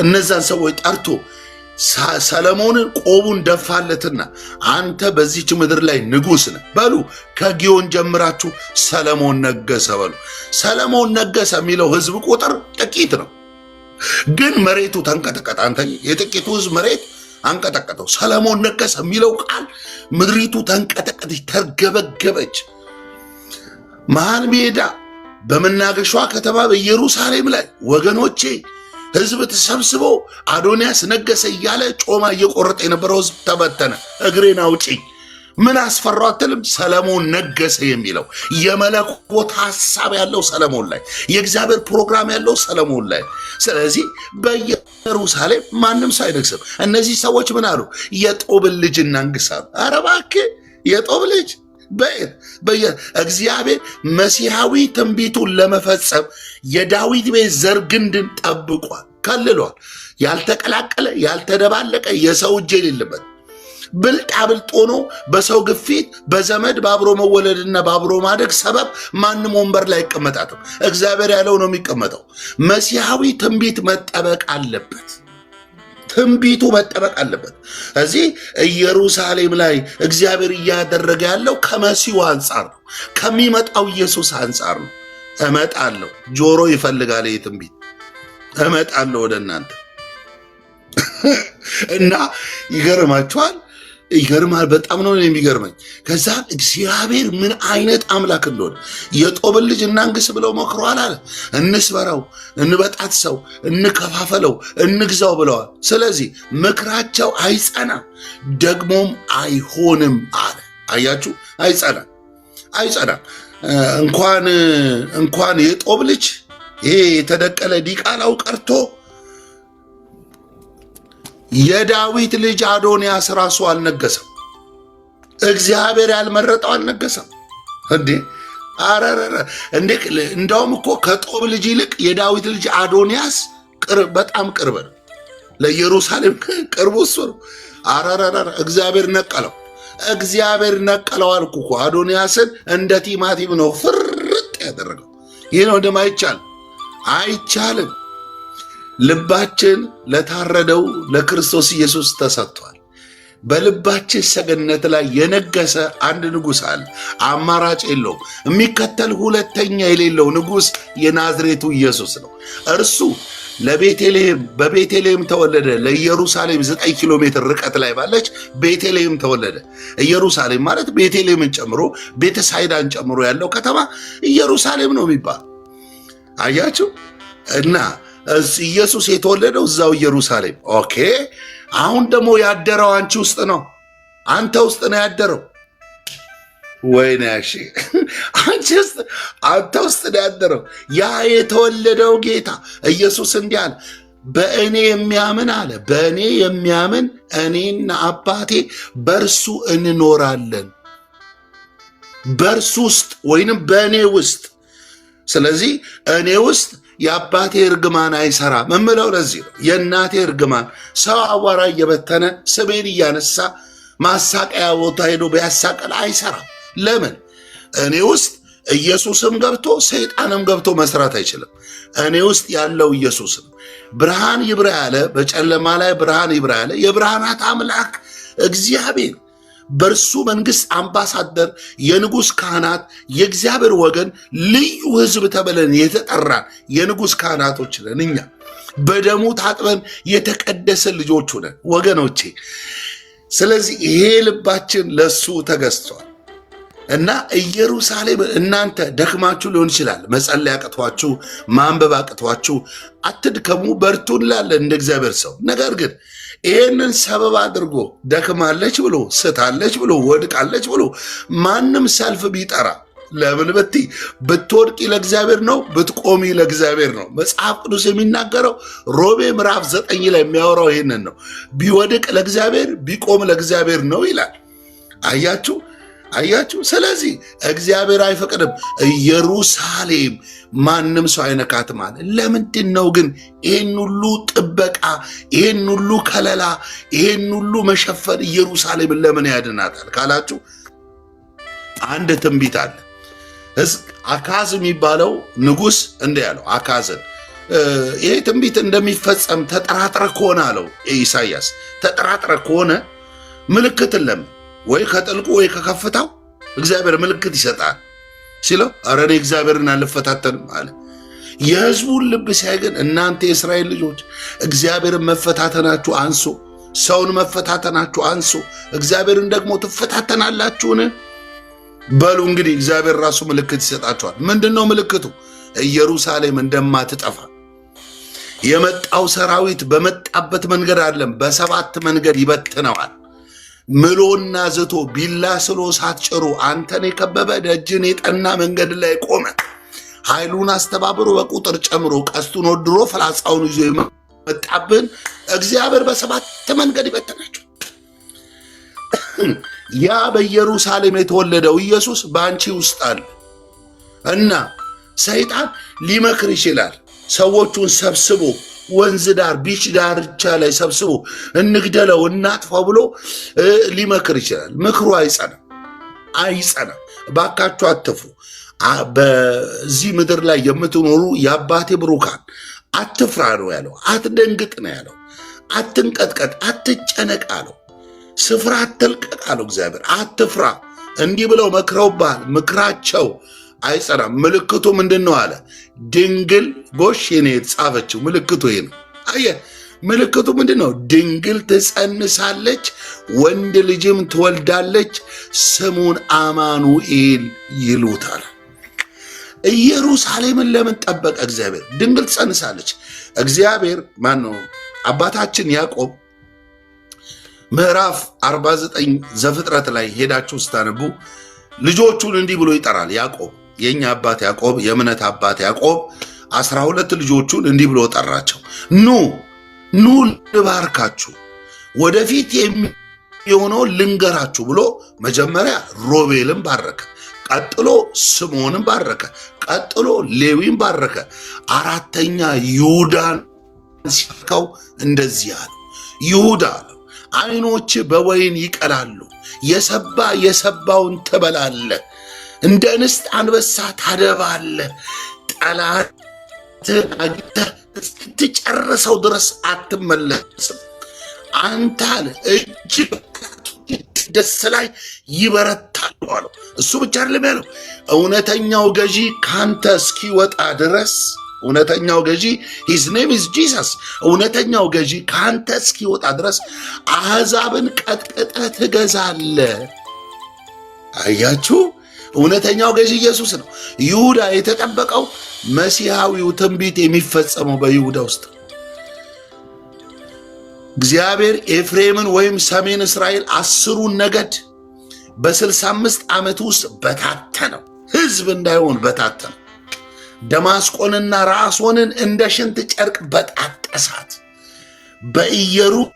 እነዛን ሰዎች ጠርቶ ሰለሞንን ቆቡን ደፋለትና አንተ በዚች ምድር ላይ ንጉሥ ነህ በሉ፣ ከጊዮን ጀምራችሁ ሰለሞን ነገሰ በሉ። ሰለሞን ነገሰ የሚለው ህዝብ ቁጥር ጥቂት ነው፣ ግን መሬቱ ተንቀጠቀጠ። አንተ የጥቂቱ ህዝብ መሬት አንቀጠቀጠው። ሰለሞን ነገሰ የሚለው ቃል ምድሪቱ ተንቀጠቀጠች፣ ተርገበገበች። መሃል ሜዳ በመናገሻ ከተማ በኢየሩሳሌም ላይ ወገኖቼ ህዝብ ተሰብስቦ አዶንያስ ነገሰ እያለ ጮማ እየቆረጠ የነበረው ህዝብ ተበተነ። እግሬን አውጪኝ። ምን አስፈራው አትልም? ሰለሞን ነገሰ የሚለው የመለኮት ሐሳብ ያለው ሰለሞን ላይ፣ የእግዚአብሔር ፕሮግራም ያለው ሰለሞን ላይ። ስለዚህ በኢየሩሳሌም ማንም ሰው አይነግስም። እነዚህ ሰዎች ምን አሉ? የጦብን ልጅ እናንግሳሉ። ኧረ እባክህ የጦብ ልጅ እግዚአብሔር መሲሐዊ ትንቢቱን ለመፈጸም የዳዊት ቤት ዘር ግንድን ጠብቋል፣ ከልሏል። ያልተቀላቀለ ያልተደባለቀ የሰው እጅ የሌለበት ብልጣብልጥ ሆኖ በሰው ግፊት በዘመድ በአብሮ መወለድና በአብሮ ማደግ ሰበብ ማንም ወንበር ላይ አይቀመጣትም። እግዚአብሔር ያለው ነው የሚቀመጠው። መሲሐዊ ትንቢት መጠበቅ አለበት። ትንቢቱ መጠበቅ አለበት። እዚህ ኢየሩሳሌም ላይ እግዚአብሔር እያደረገ ያለው ከመሲሁ አንጻር ነው፣ ከሚመጣው ኢየሱስ አንጻር ነው። እመጣለሁ፣ ጆሮ ይፈልጋል ይህ ትንቢት። እመጣለሁ ወደ እናንተ እና ይገርማችኋል። ይገርማል። በጣም ነው የሚገርመኝ። ከዛ እግዚአብሔር ምን አይነት አምላክ እንደሆነ የጦብን ልጅ እናንግስ ብለው መክረዋል አለ። እንስበረው፣ እንበጣጥሰው፣ እንከፋፈለው፣ እንግዛው ብለዋል። ስለዚህ ምክራቸው አይጸናም፣ ደግሞም አይሆንም አለ። አያችሁ፣ አይጸናም፣ አይጸናም። እንኳን የጦብ ልጅ ይሄ የተደቀለ ዲቃላው ቀርቶ የዳዊት ልጅ አዶንያስ ራሱ አልነገሰም። እግዚአብሔር ያልመረጠው አልነገሰም እንዴ! አረረረ እንዴ! እንደውም እኮ ከጦብ ልጅ ይልቅ የዳዊት ልጅ አዶንያስ በጣም ቅርብ ነው። ለኢየሩሳሌም ቅርቡ እሱ ነው። አረረረ እግዚአብሔር ነቀለው። እግዚአብሔር ነቀለው አልኩ እኮ። አዶንያስን እንደ ቲማቲም ነው ፍርጥ ያደረገው። ይህ ነው ደም አይቻልም። ልባችን ለታረደው ለክርስቶስ ኢየሱስ ተሰጥቷል። በልባችን ሰገነት ላይ የነገሰ አንድ ንጉሥ አለ። አማራጭ የለውም። የሚከተል ሁለተኛ የሌለው ንጉሥ የናዝሬቱ ኢየሱስ ነው። እርሱ በቤተልሔም ተወለደ። ለኢየሩሳሌም 9 ኪሎ ሜትር ርቀት ላይ ባለች ቤተልሔም ተወለደ። ኢየሩሳሌም ማለት ቤተልሔምን ጨምሮ ቤተሳይዳን ጨምሮ ያለው ከተማ ኢየሩሳሌም ነው የሚባል። አያችሁ እና ኢየሱስ የተወለደው እዛው ኢየሩሳሌም። ኦኬ። አሁን ደግሞ ያደረው አንቺ ውስጥ ነው፣ አንተ ውስጥ ነው ያደረው። ወይኔ ያሺ አንቺ ውስጥ አንተ ውስጥ ነው ያደረው። ያ የተወለደው ጌታ ኢየሱስ እንዲህ አለ፣ በእኔ የሚያምን አለ፣ በእኔ የሚያምን እኔና አባቴ በእርሱ እንኖራለን። በእርሱ ውስጥ ወይንም በእኔ ውስጥ። ስለዚህ እኔ ውስጥ የአባቴ እርግማን አይሰራም እምለው ለዚህ ነው። የእናቴ እርግማን ሰው አቧራ እየበተነ ስሜን እያነሳ ማሳቀያ ቦታ ሄዶ ቢያሳቀል አይሰራም። ለምን? እኔ ውስጥ ኢየሱስም ገብቶ ሰይጣንም ገብቶ መስራት አይችልም። እኔ ውስጥ ያለው ኢየሱስ ነው። ብርሃን ይብራ ያለ፣ በጨለማ ላይ ብርሃን ይብራ ያለ የብርሃናት አምላክ እግዚአብሔር፣ በእርሱ መንግሥት አምባሳደር፣ የንጉሥ ካህናት፣ የእግዚአብሔር ወገን፣ ልዩ ሕዝብ ተብለን የተጠራን የንጉሥ ካህናቶች ነን። እኛ በደሙ ታጥበን የተቀደሰ ልጆቹ ነን ወገኖቼ። ስለዚህ ይሄ ልባችን ለሱ ተገዝቷል እና ኢየሩሳሌም እናንተ ደክማችሁ ሊሆን ይችላል፣ መጸለይ አቅቷችሁ፣ ማንበብ አቅቷችሁ፣ አትድከሙ፣ በርቱ እንላለን እንደ እግዚአብሔር ሰው። ነገር ግን ይህንን ሰበብ አድርጎ ደክማለች ብሎ ስታለች ብሎ ወድቃለች ብሎ ማንም ሰልፍ ቢጠራ ለምን ብትወድቂ ለእግዚአብሔር ነው፣ ብትቆሚ ለእግዚአብሔር ነው። መጽሐፍ ቅዱስ የሚናገረው ሮሜ ምዕራፍ 9 ላይ የሚያወራው ይህንን ነው። ቢወድቅ ለእግዚአብሔር ቢቆም ለእግዚአብሔር ነው ይላል። አያችሁ። ስለዚህ እግዚአብሔር አይፈቅድም። ኢየሩሳሌም ማንም ሰው አይነካትም አለ። ለምንድን ነው ግን ይህን ሁሉ ጥበቃ፣ ይህን ሁሉ ከለላ፣ ይህን ሁሉ መሸፈን ኢየሩሳሌምን ለምን ያድናታል ካላችሁ አንድ ትንቢት አለ። አካዝ የሚባለው ንጉሥ እንደ ያለው አካዝን ይሄ ትንቢት እንደሚፈጸም ተጠራጥረ ከሆነ አለው ኢሳይያስ፣ ተጠራጥረ ከሆነ ምልክት ለምን ወይ ከጥልቁ ወይ ከከፍታው እግዚአብሔር ምልክት ይሰጣል ሲለው፣ ኧረ እኔ እግዚአብሔርን አልፈታተንም አለ። የሕዝቡን ልብ ሲያይ ግን እናንተ የእስራኤል ልጆች እግዚአብሔርን መፈታተናችሁ አንሶ፣ ሰውን መፈታተናችሁ አንሶ እግዚአብሔርን ደግሞ ትፈታተናላችሁን? በሉ እንግዲህ እግዚአብሔር ራሱ ምልክት ይሰጣችኋል። ምንድን ነው ምልክቱ? ኢየሩሳሌም እንደማትጠፋ። የመጣው ሰራዊት በመጣበት መንገድ አለም፣ በ7 መንገድ ይበትነዋል። ምሎና ዝቶ ቢላ ስሎ ሳትጭሩ አንተን የከበበ ደጅን የጠና መንገድ ላይ ቆመ። ኃይሉን አስተባብሮ በቁጥር ጨምሮ ቀስቱን ወድሮ ፍላጻውን ይዞ የመጣብን እግዚአብሔር በ7 መንገድ ይበትናቸው። ያ በኢየሩሳሌም የተወለደው ኢየሱስ በአንቺ ውስጥ አለ እና ሰይጣን ሊመክር ይችላል። ሰዎቹን ሰብስቦ ወንዝ ዳር ቢች ዳርቻ ላይ ሰብስቦ እንግደለው እናጥፋው ብሎ ሊመክር ይችላል። ምክሩ አይጸናም። ባካችሁ አትፍሩ። በዚህ ምድር ላይ የምትኖሩ የአባቴ ብሩካን አትፍራ ነው ያለው። አትደንግጥ ነው ያለው። አትንቀጥቀጥ፣ አትጨነቅ አለው። ስፍራ አትልቀቅ አለው እግዚአብሔር። አትፍራ። እንዲህ ብለው መክረውብሃል፣ ምክራቸው አይጸናም። ምልክቱ ምንድን ነው አለ? ድንግል ጎሽ የኔ የተጻፈችው ምልክቱ ይሄ ነው። አየህ፣ ምልክቱ ምንድነው? ድንግል ትጸንሳለች፣ ወንድ ልጅም ትወልዳለች፣ ስሙን አማኑኤል ይሉታል። ኢየሩሳሌምን ለምን ጠበቀ እግዚአብሔር? ድንግል ትጸንሳለች። እግዚአብሔር ማን ነው? አባታችን ያዕቆብ ምዕራፍ 49 ዘፍጥረት ላይ ሄዳችሁ ስታነቡ ልጆቹን እንዲህ ብሎ ይጠራል። ያዕቆብ የኛ አባት ያዕቆብ የእምነት አባት ያዕቆብ 12 ልጆቹን እንዲህ ብሎ ጠራቸው። ኑ ልባርካችሁ፣ ወደፊት የሚሆነው ልንገራችሁ ብሎ መጀመሪያ ሮቤልን ባረከ፣ ቀጥሎ ስምዖንን ባረከ፣ ቀጥሎ ሌዊን ባረከ፣ አራተኛ ይሁዳን ሲያከው እንደዚህ አለ። ይሁዳ ዓይኖች በወይን ይቀላሉ፣ የሰባውን ትበላለ፣ እንደ እንስት አንበሳ ታደባለ፣ ጠላት አግኝተህ እስክትጨርሰው ድረስ አትመለስም። አንተ አለ እጅግ ደስ ላይ ይበረታሉ አለው። እሱ ብቻ አይደለም ያለው፣ እውነተኛው ገዢ ካንተ እስኪወጣ ድረስ እውነተኛው ገዢ his name is Jesus እውነተኛው ገዢ ካንተ እስኪወጣ ድረስ አሕዛብን ቀጥቅጠህ ትገዛለህ። አያችሁ፣ እውነተኛው ገዢ ኢየሱስ ነው። ይሁዳ የተጠበቀው መሲሐዊው ትንቢት የሚፈጸመው በይሁዳ ውስጥ እግዚአብሔር ኤፍሬምን ወይም ሰሜን እስራኤል 10ሩን ነገድ በ65 ዓመት ውስጥ በታተነው፣ ሕዝብ እንዳይሆን በታተነው። ደማስቆንና ራሶንን እንደ ሽንት ጨርቅ በጣጠሳት። በኢየሩሳሌም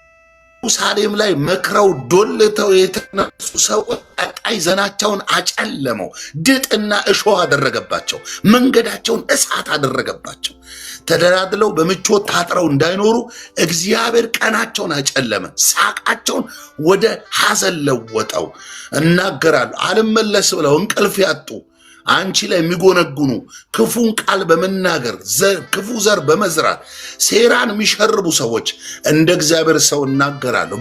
ላይ መክረው ዶልተው የተነሱ ሰዎች ቀጣይ ዘናቸውን አጨለመው፣ ድጥና እሾህ አደረገባቸው፣ መንገዳቸውን እሳት አደረገባቸው። ተደላድለው በምቾት ታጥረው እንዳይኖሩ እግዚአብሔር ቀናቸውን አጨለመ፣ ሳቃቸውን ወደ ሐዘን ለወጠው። እናገራለሁ አልመለስ ብለው እንቅልፍ ያጡ አንቺ ላይ የሚጎነጉኑ ክፉን ቃል በመናገር ክፉ ዘር በመዝራት ሴራን የሚሸርቡ ሰዎች እንደ እግዚአብሔር ሰው እናገራለሁ።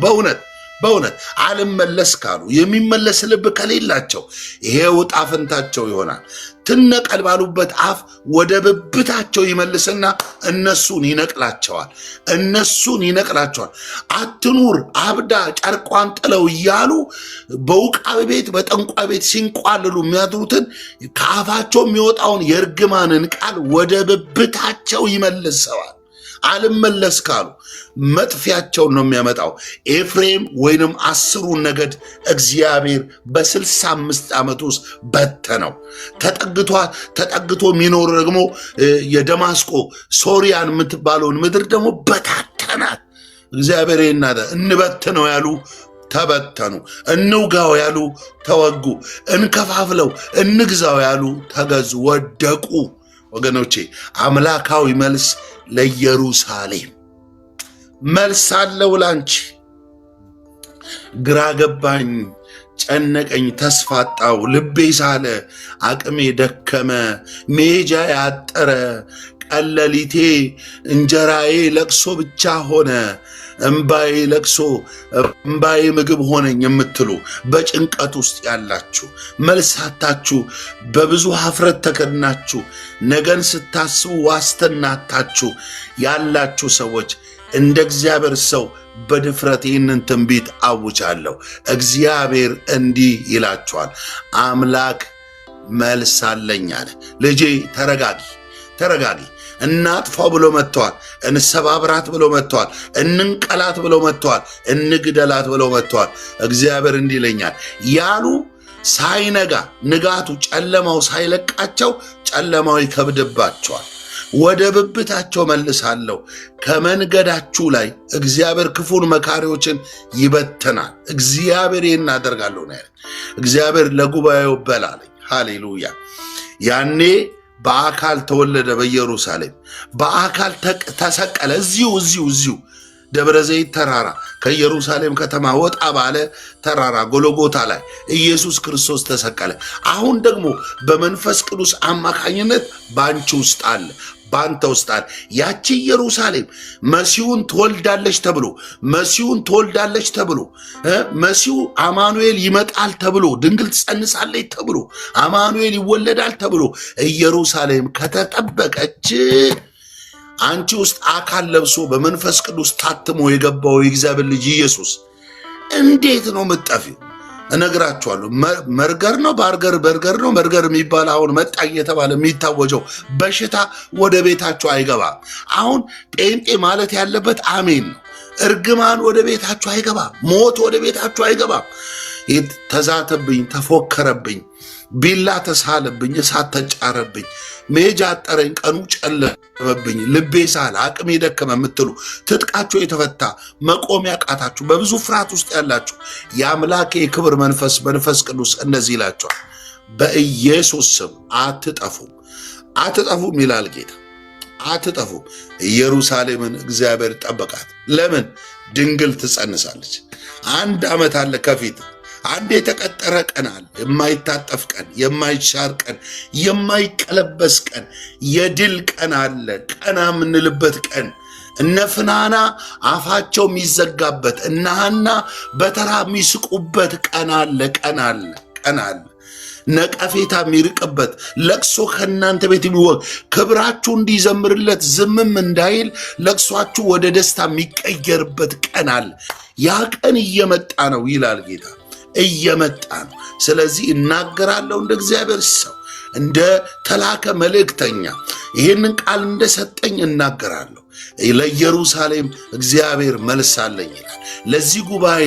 በእውነት አልመለስ ካሉ የሚመለስ ልብ ከሌላቸው ይሄው ዕጣ ፈንታቸው ይሆናል። ትነቀል ባሉበት አፍ ወደ ብብታቸው ይመልስና እነሱን ይነቅላቸዋል። አትኑር አብዳ ጨርቋን ጥለው እያሉ በውቃቢ ቤት በጠንቋይ ቤት ሲንቋልሉ የሚያድሩትን ከአፋቸው የሚወጣውን የእርግማንን ቃል ወደ ብብታቸው ይመልሰዋል። አልመለስ ካሉ መጥፊያቸውን ነው የሚያመጣው። ኤፍሬም ወይንም 10ሩን ነገድ እግዚአብሔር በ65 ዓመት ውስጥ በተነው። ተጠግቶ የሚኖር ደግሞ የደማስቆ ሶሪያን የምትባለውን ምድር ደግሞ በታተናት። እግዚአብሔር እንበትነው ያሉ ተበተኑ፣ እንውጋው ያሉ ተወጉ፣ እንከፋፍለው እንግዛው ያሉ ተገዙ፣ ወደቁ። ወገኖቼ አምላካዊ መልስ ለኢየሩሳሌም መልስ አለው ላንቺ። ግራ ገባኝ፣ ጨነቀኝ፣ ተስፋ አጣው፣ ልቤ ሳለ፣ አቅሜ ደከመ፣ መሄጃ ያጠረ፣ ቀለሊቴ እንጀራዬ ለቅሶ ብቻ ሆነ፣ እምባዬ ለቅሶ እምባዬ ምግብ ሆነኝ የምትሉ በጭንቀት ውስጥ ያላችሁ፣ መልሳታችሁ በብዙ ሀፍረት ተከድናችሁ ነገን ስታስቡ ዋስተናታችሁ ያላችሁ ሰዎች እንደ እግዚአብሔር ሰው በድፍረት ይህንን ትንቢት አውጃለሁ። እግዚአብሔር እንዲህ ይላችኋል፣ አምላክ መልስ አለኝ አለ። ልጄ ተረጋጊ። እናጥፋው ብሎ መጥተዋል። እንሰባብራት ብሎ መጥተዋል። እንንቀላት ብሎ መጥተዋል። እንግደላት ብሎ መጥተዋል። እግዚአብሔር እንዲህ ይለኛል ያሉ ሳይነጋ ንጋቱ ጨለማው ሳይለቃቸው ጨለማው ይከብድባቸዋል። ወደ ብብታቸው መልሳለሁ። ከመንገዳችሁ ላይ እግዚአብሔር ክፉን መካሪዎችን ይበትናል። እግዚአብሔር ይህን አደርጋለሁ ነው ያለ። እግዚአብሔር ለጉባኤው በላለኝ። ሃሌሉያ። ያኔ በአካል ተወለደ በኢየሩሳሌም፣ በአካል ተሰቀለ። እዚሁ ደብረ ዘይት ተራራ ከኢየሩሳሌም ከተማ ወጣ ባለ ተራራ ጎልጎታ ላይ ኢየሱስ ክርስቶስ ተሰቀለ። አሁን ደግሞ በመንፈስ ቅዱስ አማካኝነት በአንቺ ውስጥ አለ፣ በአንተ ውስጥ አለ። ያቺ ኢየሩሳሌም መሲሁን ትወልዳለች ተብሎ መሲሁ አማኑኤል ይመጣል ተብሎ፣ ድንግል ትጸንሳለች ተብሎ፣ አማኑኤል ይወለዳል ተብሎ ኢየሩሳሌም ከተጠበቀች አንቺ ውስጥ አካል ለብሶ በመንፈስ ቅዱስ ታትሞ የገባው የእግዚአብሔር ልጅ ኢየሱስ እንዴት ነው የምትጠፊው? እነግራችኋለሁ። መርገር ነው በርገር ነው መርገር የሚባል አሁን መጣ እየተባለ የሚታወጀው በሽታ ወደ ቤታችሁ አይገባም። አሁን ጴንጤ ማለት ያለበት አሜን ነው። እርግማን ወደ ቤታችሁ አይገባም። ሞት ወደ ቤታችሁ አይገባም። ተዛተብኝ፣ ተፎከረብኝ፣ ቢላ ተሳለብኝ፣ እሳት ተጫረብኝ፣ መሄጃ አጠረኝ፣ ቀኑ ጨለመብኝ፣ ልቤ ሳለ፣ አቅሜ ደከመ የምትሉ ትጥቃችሁ የተፈታ መቆም ያቃታችሁ በብዙ ፍርሃት ውስጥ ያላችሁ የአምላኬ የክብር መንፈስ ቅዱስ እንደዚህ ይላችኋል፣ በኢየሱስ ስም አትጠፉም፣ አትጠፉም ይላል ጌታ። አትጠፉም። ኢየሩሳሌምን እግዚአብሔር ጠበቃት። ለምን? ድንግል ትጸንሳለች። 1 ዓመት አለ ከፊት። አንድ የተቀጠረ ቀን አለ፣ የማይታጠፍ ቀን፣ የማይሻር ቀን፣ የማይቀለበስ ቀን፣ የድል ቀን አለ። ቀና የምንልበት ቀን፣ እነ ፍናና አፋቸው የሚዘጋበት፣ እነ ሐና በተራ የሚስቁበት ቀን አለ። ቀን አለ ነቀፌታ የሚርቅበት፣ ለቅሶ ከእናንተ ቤት የሚወግ፣ ክብራችሁ እንዲዘምርለት ዝምም እንዳይል ለቅሷችሁ ወደ ደስታ የሚቀየርበት ቀን አለ። ያ ቀን እየመጣ ነው ይላል ጌታ፣ እየመጣ ነው። ስለዚህ እናገራለሁ እንደ እግዚአብሔር ሰው፣ እንደ ተላከ መልእክተኛ ይህንን ቃል እንደሰጠኝ እናገራለሁ። ለኢየሩሳሌም እግዚአብሔር መልስ አለኝ ይላል። ለዚህ ጉባኤ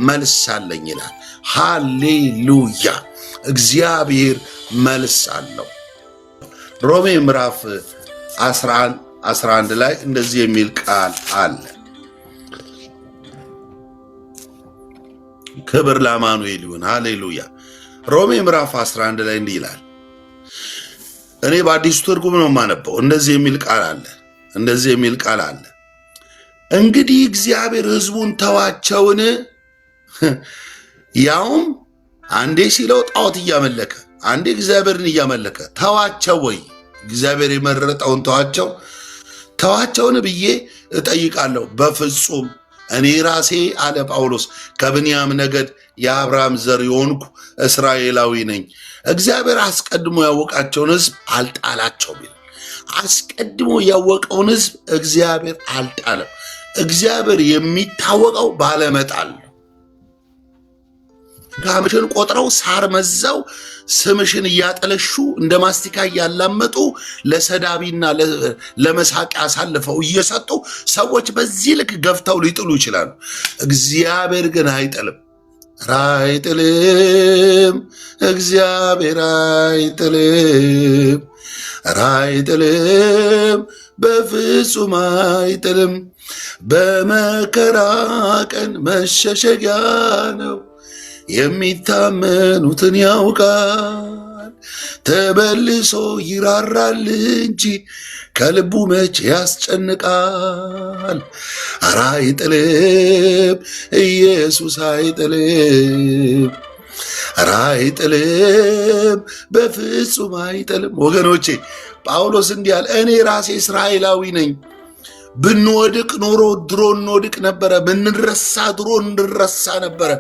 መልስ አለኝ ይላል። ሃሌሉያ! እግዚአብሔር መልስ አለው። ሮሜ ምዕራፍ 11 ላይ እንደዚህ የሚል ቃል አለ። ክብር ለአማኑኤል ይሁን። ሃሌሉያ! ሮሜ ምዕራፍ 11 ላይ እንዲህ ይላል። እኔ በአዲሱ ትርጉም ነው የማነበው። እንደዚህ የሚል ቃል አለ። እንግዲህ እግዚአብሔር ሕዝቡን ተዋቸውን? ያውም አንዴ ሲለው ጣዖት እያመለከ አንዴ እግዚአብሔርን እያመለከ ተዋቸው ወይ? እግዚአብሔር የመረጠውን ተዋቸውን ብዬ እጠይቃለሁ። በፍጹም እኔ ራሴ አለ ጳውሎስ ከብንያም ነገድ የአብርሃም ዘር የሆንኩ እስራኤላዊ ነኝ። እግዚአብሔር አስቀድሞ ያወቃቸውን ሕዝብ አልጣላቸውም ይላል። አስቀድሞ ያወቀውን ሕዝብ እግዚአብሔር አልጣለም። እግዚአብሔር የሚታወቀው ባለመጣል ነው። ጋምሽን ቆጥረው ሳር መዘው ስምሽን እያጠለሹ እንደ ማስቲካ እያላመጡ ለሰዳቢና ለመሳቂያ አሳልፈው እየሰጡ ሰዎች በዚህ ልክ ገፍተው ሊጥሉ ይችላሉ። እግዚአብሔር ግን አይጥልም። አይጥልም። እግዚአብሔር አይጥልም። አይጥልም። በፍጹም አይጥልም። በመከራ ቀን መሸሸጊያ ነው። የሚታመኑትን ያውቃል። ተመልሶ ይራራል እንጂ ከልቡ መቼ ያስጨንቃል። ኧረ አይጥልም፣ ኢየሱስ አይጥልም። ኧረ አይጥልም፣ በፍጹም አይጥልም። ወገኖቼ ጳውሎስ እንዲህ አለ፣ እኔ ራሴ እስራኤላዊ ነኝ። ብንወድቅ ኖሮ ድሮ እንወድቅ ነበረ፣ ብንረሳ ድሮ እንረሳ ነበረ።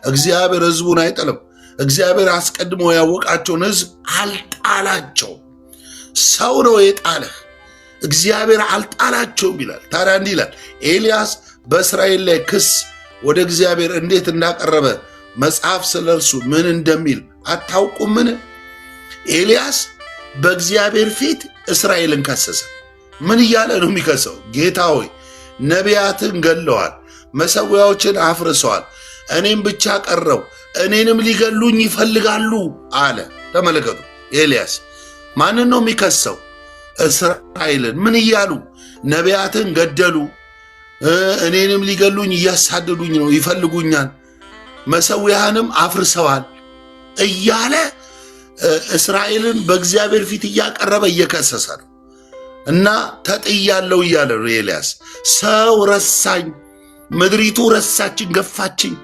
እግዚአብሔር ሕዝቡን አይጥልም። እግዚአብሔር አስቀድሞ ያወቃቸውን ሕዝብ አልጣላቸውም። ሰው ነው የጣለህ፣ እግዚአብሔር አልጣላቸውም ይላል። ታዲያ እንዲህ ይላል፣ ኤልያስ በእስራኤል ላይ ክስ ወደ እግዚአብሔር እንዴት እንዳቀረበ መጽሐፍ ስለ እርሱ ምን እንደሚል አታውቁምን? ኤልያስ በእግዚአብሔር ፊት እስራኤልን ከሰሰ። ምን እያለ ነው የሚከሰው? ጌታ ሆይ ነቢያትን ገለዋል፣ መሠዊያዎችን አፍርሰዋል፣ እኔም ብቻ ቀረው፣ እኔንም ሊገሉኝ ይፈልጋሉ አለ። ተመለከቱ፣ ኤልያስ ማንን ነው የሚከሰው? እስራኤልን። ምን እያሉ? ነቢያትን ገደሉ፣ እኔንም ሊገሉኝ እያሳደዱኝ ነው፣ ይፈልጉኛል፣ መሠዊያህንም አፍርሰዋል እያለ እስራኤልን በእግዚአብሔር ፊት እያቀረበ እየከሰሰ ነው። እና ተጥያለሁ እያለ ነው ኤልያስ። ሰው ረሳኝ፣ ምድሪቱ ረሳችኝ፣ ገፋችኝ።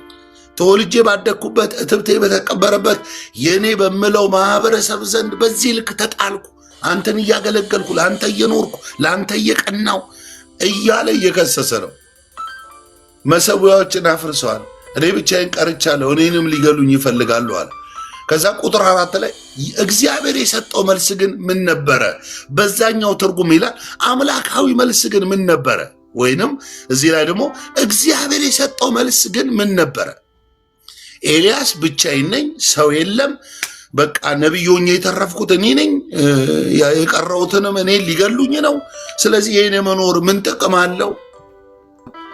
ተወልጄ ባደግኩበት እትብቴ በተቀበረበት የእኔ በምለው ማህበረሰብ ዘንድ በዚህ ልክ ተጣልኩ። አንተን እያገለገልኩ፣ ለአንተ እየኖርኩ፣ ለአንተ እየቀናው እያለ እየከሰሰ ነው። መሠዊያዎችን አፍርሰዋል፣ እኔ ብቻዬን ቀርቻለሁ፣ እኔንም ሊገሉኝ ይፈልጋሉ አለ። ከዛ ቁጥር 4 ላይ እግዚአብሔር የሰጠው መልስ ግን ምን ነበረ? በዛኛው ትርጉም ይላል አምላካዊ መልስ ግን ምን ነበረ? ወይንም እዚህ ላይ ደግሞ እግዚአብሔር የሰጠው መልስ ግን ምን ነበረ? ኤልያስ ብቻዬን ነኝ፣ ሰው የለም፣ በቃ ነብዮኝ የተረፍኩት እኔ ነኝ፣ የቀረውትንም እኔ ሊገሉኝ ነው። ስለዚህ የኔ መኖር ምን ጥቅም አለው?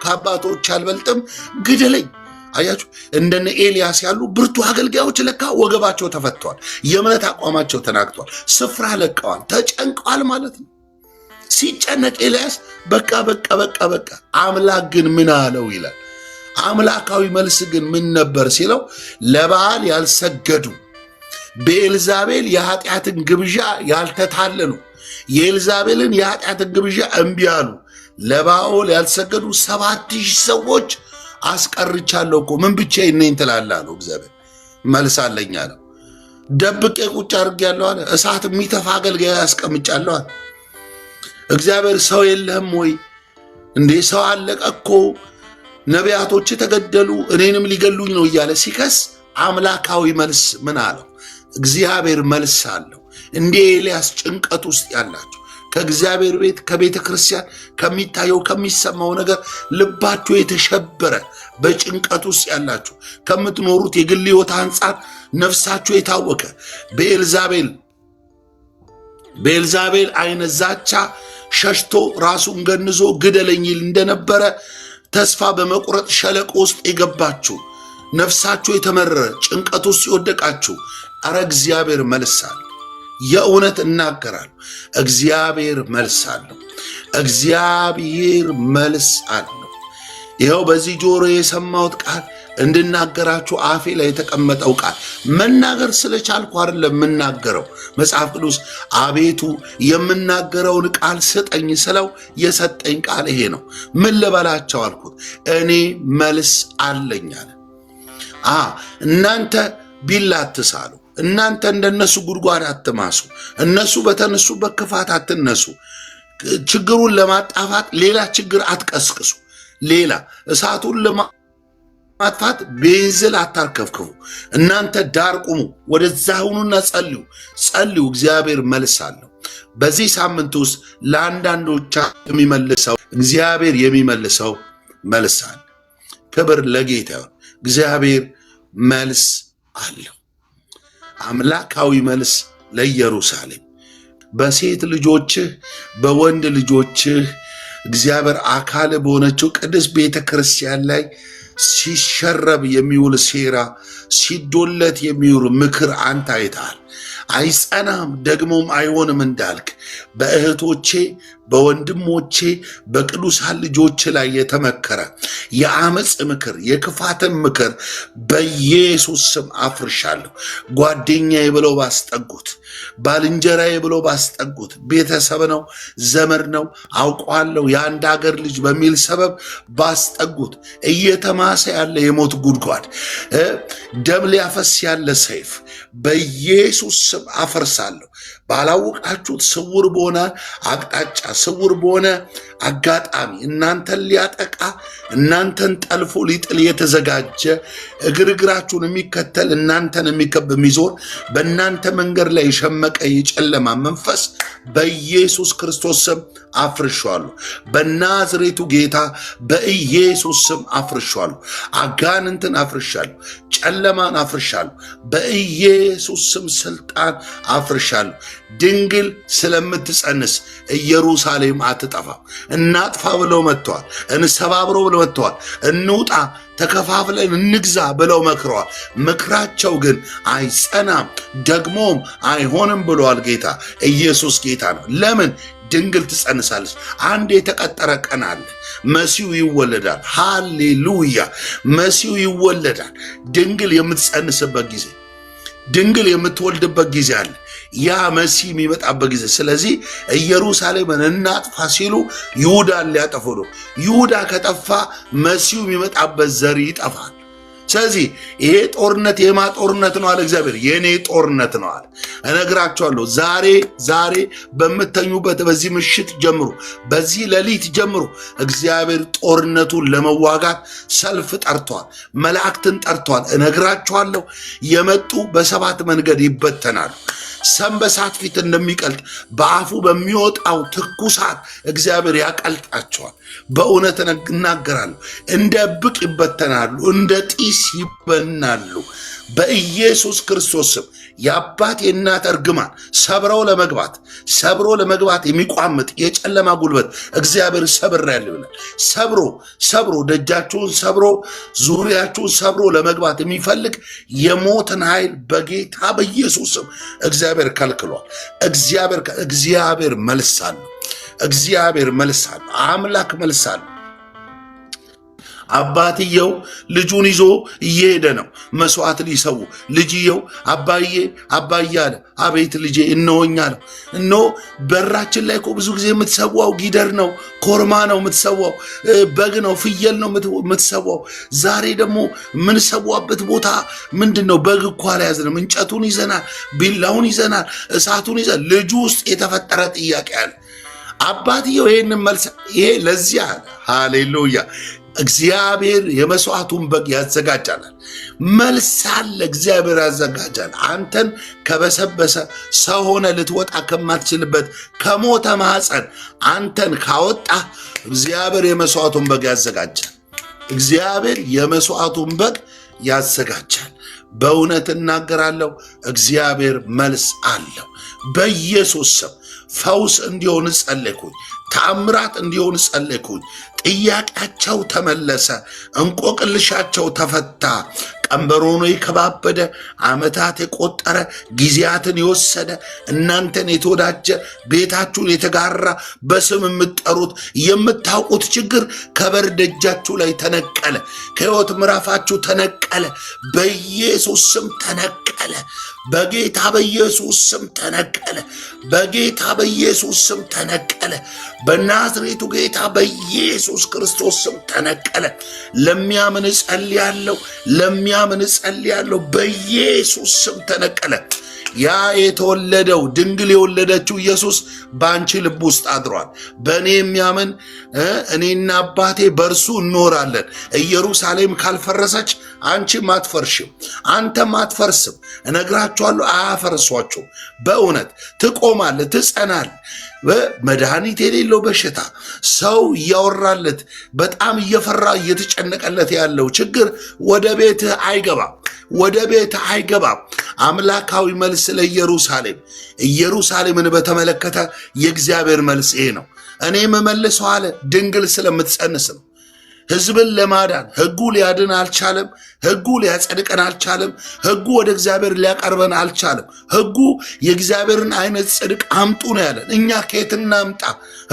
ከአባቶች አልበልጥም፣ ግደለኝ። አያችሁ፣ እንደነ ኤልያስ ያሉ ብርቱ አገልጋዮች ለካ ወገባቸው ተፈተዋል፣ የእምነት አቋማቸው ተናግቷል፣ ስፍራ ለቀዋል፣ ተጨንቀዋል ማለት ነው። ሲጨነቅ ኤልያስ በቃ አምላክ ግን ምን አለው ይላል። አምላካዊ መልስ ግን ምን ነበር ሲለው ለበዓል ያልሰገዱ በኤልዛቤል የኃጢአትን ግብዣ ያልተታለሉ የኤልዛቤልን የኃጢአትን ግብዣ እምቢ አሉ ለባኦል ያልሰገዱ 7000 ሰዎች አስቀርቻለሁ እኮ ምን ብቻዬን ነኝ ትላለህ አለው። እግዚአብሔር መልስ አለኝ አለው። ደብቄ ቁጭ አድርጌያለሁ አለ። እሳት የሚተፋ አገልጋይ አስቀምጫለሁ አለ። እግዚአብሔር ሰው የለህም ወይ እንዴ? ሰው አለቀ እኮ፣ ነቢያቶች ተገደሉ፣ እኔንም ሊገሉኝ ነው እያለ ሲከስ አምላካዊ መልስ ምን አለው? እግዚአብሔር መልስ አለው። እንደ ኤልያስ ጭንቀት ውስጥ ያላችሁ ከእግዚአብሔር ቤት ከቤተ ክርስቲያን ከሚታየው ከሚሰማው ነገር ልባችሁ የተሸበረ በጭንቀት ውስጥ ያላችሁ ከምትኖሩት የግል ሕይወት አንጻር ነፍሳችሁ የታወከ በኤልዛቤል አይነት ዛቻ ሸሽቶ ራሱን ገንዞ ግደለኝ ይል እንደነበረ ተስፋ በመቁረጥ ሸለቆ ውስጥ የገባችሁ ነፍሳችሁ የተመረረ ጭንቀት ውስጥ የወደቃችሁ አረ እግዚአብሔር መልስ አለ። የእውነት እናገራለሁ፣ እግዚአብሔር መልስ አለው። እግዚአብሔር መልስ አለው። ይኸው በዚህ ጆሮ የሰማሁት ቃል እንድናገራችሁ አፌ ላይ የተቀመጠው ቃል መናገር ስለቻልኩ አይደለም የምናገረው። መጽሐፍ ቅዱስ አቤቱ የምናገረውን ቃል ስጠኝ ስለው የሰጠኝ ቃል ይሄ ነው። ምን ልበላቸው አልኩት፣ እኔ መልስ አለኝ አለ። እናንተ ቢላ አትሳሉ፣ እናንተ እንደነሱ ጉድጓድ አትማሱ፣ እነሱ በተነሱበት ክፋት አትነሱ፣ ችግሩን ለማጣፋት ሌላ ችግር አትቀስቅሱ፣ ሌላ እሳቱን ለማጥፋት ቤንዝል አታርከፍክፉ። እናንተ ዳር ቁሙ፣ ወደዛ ሁኑና ጸልዩ። እግዚአብሔር መልስ አለው። በዚህ ሳምንት ውስጥ ለአንዳንዶቻ የሚመልሰው እግዚአብሔር የሚመልሰው መልስ አለ። ክብር ለጌታ። እግዚአብሔር መልስ አለው። አምላካዊ መልስ ለኢየሩሳሌም በሴት ልጆችህ በወንድ ልጆችህ እግዚአብሔር አካል በሆነችው ቅድስት ቤተ ክርስቲያን ላይ ሲሸረብ የሚውል ሴራ፣ ሲዶለት የሚውል ምክር አንተ አይተሃል። አይጸናም ደግሞም አይሆንም እንዳልክ በእህቶቼ በወንድሞቼ በቅዱሳን ልጆች ላይ የተመከረ የአመፅ ምክር የክፋትን ምክር በኢየሱስ ስም አፍርሻለሁ። ጓደኛዬ ብለው ባስጠጉት፣ ባልንጀራዬ ብለው ባስጠጉት፣ ቤተሰብ ነው ዘመድ ነው አውቀዋለሁ የአንድ ሀገር ልጅ በሚል ሰበብ ባስጠጉት እየተማሰ ያለ የሞት ጉድጓድ፣ ደም ሊያፈስ ያለ ሰይፍ በኢየሱስ ስም አፈርሳለሁ። ባላወቃችሁት ስውር በሆነ አቅጣጫ ስውር በሆነ አጋጣሚ እናንተን ሊያጠቃ እናንተን ጠልፎ ሊጥል የተዘጋጀ እግራችሁን የሚከተል እናንተን የሚከብ የሚዞር በእናንተ መንገድ ላይ የሸመቀ የጨለማ መንፈስ በኢየሱስ ክርስቶስ ስም አፍርሻለሁ። በናዝሬቱ ጌታ በኢየሱስ ስም አፍርሻለሁ። አጋንንትን አፍርሻለሁ። ጨለማን አፍርሻለሁ። በኢየሱስ ስም ስልጣን አፍርሻለሁ። ድንግል ስለምትጸንስ ኢየሩሳሌም አትጠፋም። እናጥፋ ብለው መጥተዋል። እንሰባብረው ብለው መጥተዋል። እንውጣ ተከፋፍለን እንግዛ ብለው መክረዋል። ምክራቸው ግን አይጸናም ደግሞም አይሆንም ብለዋል ጌታ። ኢየሱስ ጌታ ነው። ለምን? ድንግል ትጸንሳለች። አንድ የተቀጠረ ቀን አለ። መሲሁ ይወለዳል። ሃሌሉያ! መሲሁ ይወለዳል። ድንግል የምትጸንስበት ጊዜ፣ ድንግል የምትወልድበት ጊዜ አለ። ያ መሲህ የሚመጣበት ጊዜ። ስለዚህ ኢየሩሳሌምን እናጥፋ ሲሉ ይሁዳን ሊያጠፉ ነው። ይሁዳ ከጠፋ መሲሁ የሚመጣበት ዘር ይጠፋል። ስለዚህ ይሄ ጦርነት የማ ጦርነት ነው አለ እግዚአብሔር? የኔ ጦርነት ነው አለ። እነግራችኋለሁ ዛሬ በምተኙበት በዚህ ምሽት ጀምሮ፣ በዚህ ሌሊት ጀምሮ እግዚአብሔር ጦርነቱን ለመዋጋት ሰልፍ ጠርቷል፣ መላእክትን ጠርቷል። እነግራችኋለሁ የመጡ በሰባት መንገድ ይበተናሉ። ሰም በእሳት ፊት እንደሚቀልጥ በአፉ በሚወጣው ትኩሳት እግዚአብሔር ያቀልጣቸዋል። በእውነት እናገራለሁ፣ እንደ ብቅ ይበተናሉ፣ እንደ ጢስ ይበናሉ። በኢየሱስ ክርስቶስ ስም የአባት የእናት እርግማን ሰብሮ ለመግባት የሚቋምጥ የጨለማ ጉልበት እግዚአብሔር ሰብሬአለሁ ይላል። ሰብሮ ደጃችሁን ሰብሮ ዙሪያችሁን ሰብሮ ለመግባት የሚፈልግ የሞትን ኃይል በጌታ በኢየሱስ ስም እግዚአብሔር ከልክሏል። እግዚአብሔር መልሳለሁ። አምላክ መልሳለሁ። አባትየው ልጁን ይዞ እየሄደ ነው መስዋዕት ሊሰው። ልጅየው አባዬ አለ። አቤት ልጄ እነሆኝ አለው። እነሆ በራችን ላይ እኮ ብዙ ጊዜ የምትሰዋው ጊደር ነው፣ ኮርማ ነው የምትሰዋው፣ በግ ነው፣ ፍየል ነው የምትሰዋው። ዛሬ ደግሞ የምንሰዋበት ቦታ ምንድን ነው? በግ እኮ አልያዝንም። እንጨቱን ይዘናል፣ ቢላውን ይዘናል፣ እሳቱን ይዘናል። ልጁ ውስጥ የተፈጠረ ጥያቄ አለ። አባትየው ይሄንን መልስ ይሄ ለዚያ አለ። ሃሌሉያ! እግዚአብሔር የመስዋዕቱን በግ ያዘጋጃል። መልስ አለ። እግዚአብሔር ያዘጋጃል። አንተን ከበሰበሰ ሰው ሆነ ልትወጣ ከማትችልበት ከሞተ ማህፀን አንተን ካወጣ እግዚአብሔር የመስዋዕቱን በግ ያዘጋጃል። በእውነት እናገራለሁ፣ እግዚአብሔር መልስ አለው። በኢየሱስ ስም ፈውስ እንዲሆን ጸለይኩኝ። ተአምራት እንዲሆን ጸለይኩኝ። ጥያቄያቸው ተመለሰ። እንቆቅልሻቸው ተፈታ። ቀንበሮኑ የከባበደ ዓመታት የቆጠረ ጊዜያትን የወሰደ እናንተን የተወዳጀ ቤታችሁን የተጋራ በስም የምትጠሩት የምታውቁት ችግር ከበር ደጃችሁ ላይ ተነቀለ። ከሕይወት ምዕራፋችሁ ተነቀለ። በኢየሱስ ስም ተነቀለ። በጌታ በኢየሱስ ስም ተነቀለ። በናዝሬቱ ጌታ በኢየሱስ ክርስቶስ ስም ተነቀለ። ለሚያምን ጸልያለሁ። በኢየሱስ ስም ተነቀለ። ያ የተወለደው ድንግል የወለደችው ኢየሱስ በአንቺ ልብ ውስጥ አድሯል። በእኔ የሚያምን እኔና አባቴ በእርሱ እንኖራለን። ኢየሩሳሌም ካልፈረሰች አንቺም አትፈርሽም፣ አንተም አትፈርስም። እነግራችኋለሁ፣ አያፈርሷችሁ። በእውነት ትቆማለህ፣ ትጸናለህ። መድኃኒት የሌለው በሽታ ሰው እያወራለት በጣም እየፈራ እየተጨነቀለት ያለው ችግር ወደ ቤትህ አይገባም። አምላካዊ መልስ ለኢየሩሳሌምን በተመለከተ የእግዚአብሔር መልስ ይሄ ነው። እኔ የምመልሰው አለ ድንግል ስለምትጸንስ ነው። ሕዝብን ለማዳን ሕጉ ሊያድን አልቻለም። ሕጉ ሊያጸድቀን አልቻለም። ሕጉ ወደ እግዚአብሔር ሊያቀርበን አልቻለም። ሕጉ የእግዚአብሔርን አይነት ጽድቅ አምጡ ነው ያለን። እኛ ከየት እናምጣ?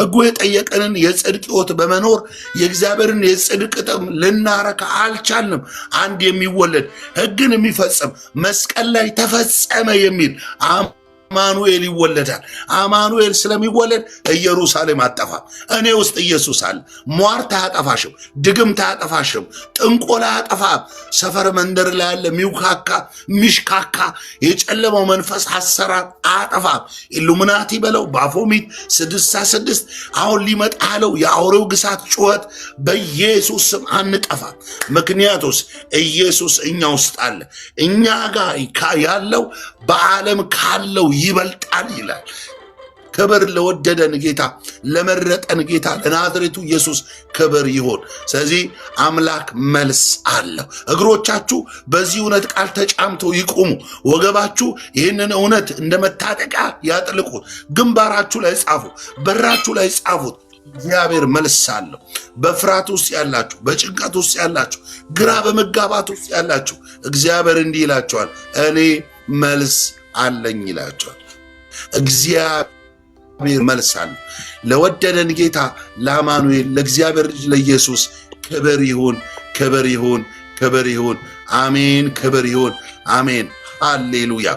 ሕጉ የጠየቀንን የጽድቅ ሕይወት በመኖር የእግዚአብሔርን የጽድቅ ጥም ልናረካ አልቻልንም። አንድ የሚወለድ ሕግን የሚፈጽም መስቀል ላይ ተፈጸመ የሚል አማኑኤል ይወለዳል። አማኑኤል ስለሚወለድ ኢየሩሳሌም አጠፋም። እኔ ውስጥ ኢየሱስ አለ። ሟርት አያጠፋሽም፣ ድግምት አያጠፋሽም፣ ጥንቆላ አያጠፋም። ሰፈር መንደር ላይ ያለ ሚሽካካ የጨለመው መንፈስ አሰራር አያጠፋም። ኢሉሚናቲ በለው ባፎሚት 66 አሁን ሊመጣ ያለው የአውሬው ግሳት ጩኸት በኢየሱስ ስም አንጠፋም። ምክንያቱስ ኢየሱስ እኛ ውስጥ አለ። እኛ ጋር ያለው በዓለም ካለው ይበልጣል ይላል። ክብር ለወደደን ጌታ፣ ለመረጠን ጌታ ለናዝሬቱ ኢየሱስ ክብር ይሆን። ስለዚህ አምላክ መልስ አለው። እግሮቻችሁ በዚህ እውነት ቃል ተጫምተው ይቁሙ። ወገባችሁ ይህንን እውነት እንደ መታጠቂያ ያጥልቁት። ግንባራችሁ ላይ ጻፉ፣ በራችሁ ላይ ጻፉት። እግዚአብሔር መልስ አለው። በፍርሃት ውስጥ ያላችሁ፣ በጭንቀት ውስጥ ያላችሁ፣ ግራ በመጋባት ውስጥ ያላችሁ እግዚአብሔር እንዲህ ይላችኋል፣ እኔ መልስ አለኝ ይላቸዋል። እግዚአብሔር መልስ አለው። ለወደደን ጌታ ለአማኑኤል ለእግዚአብሔር ልጅ ለኢየሱስ ክብር ይሁን። አሜን። ክብር ይሁን። አሜን። ሃሌሉያ።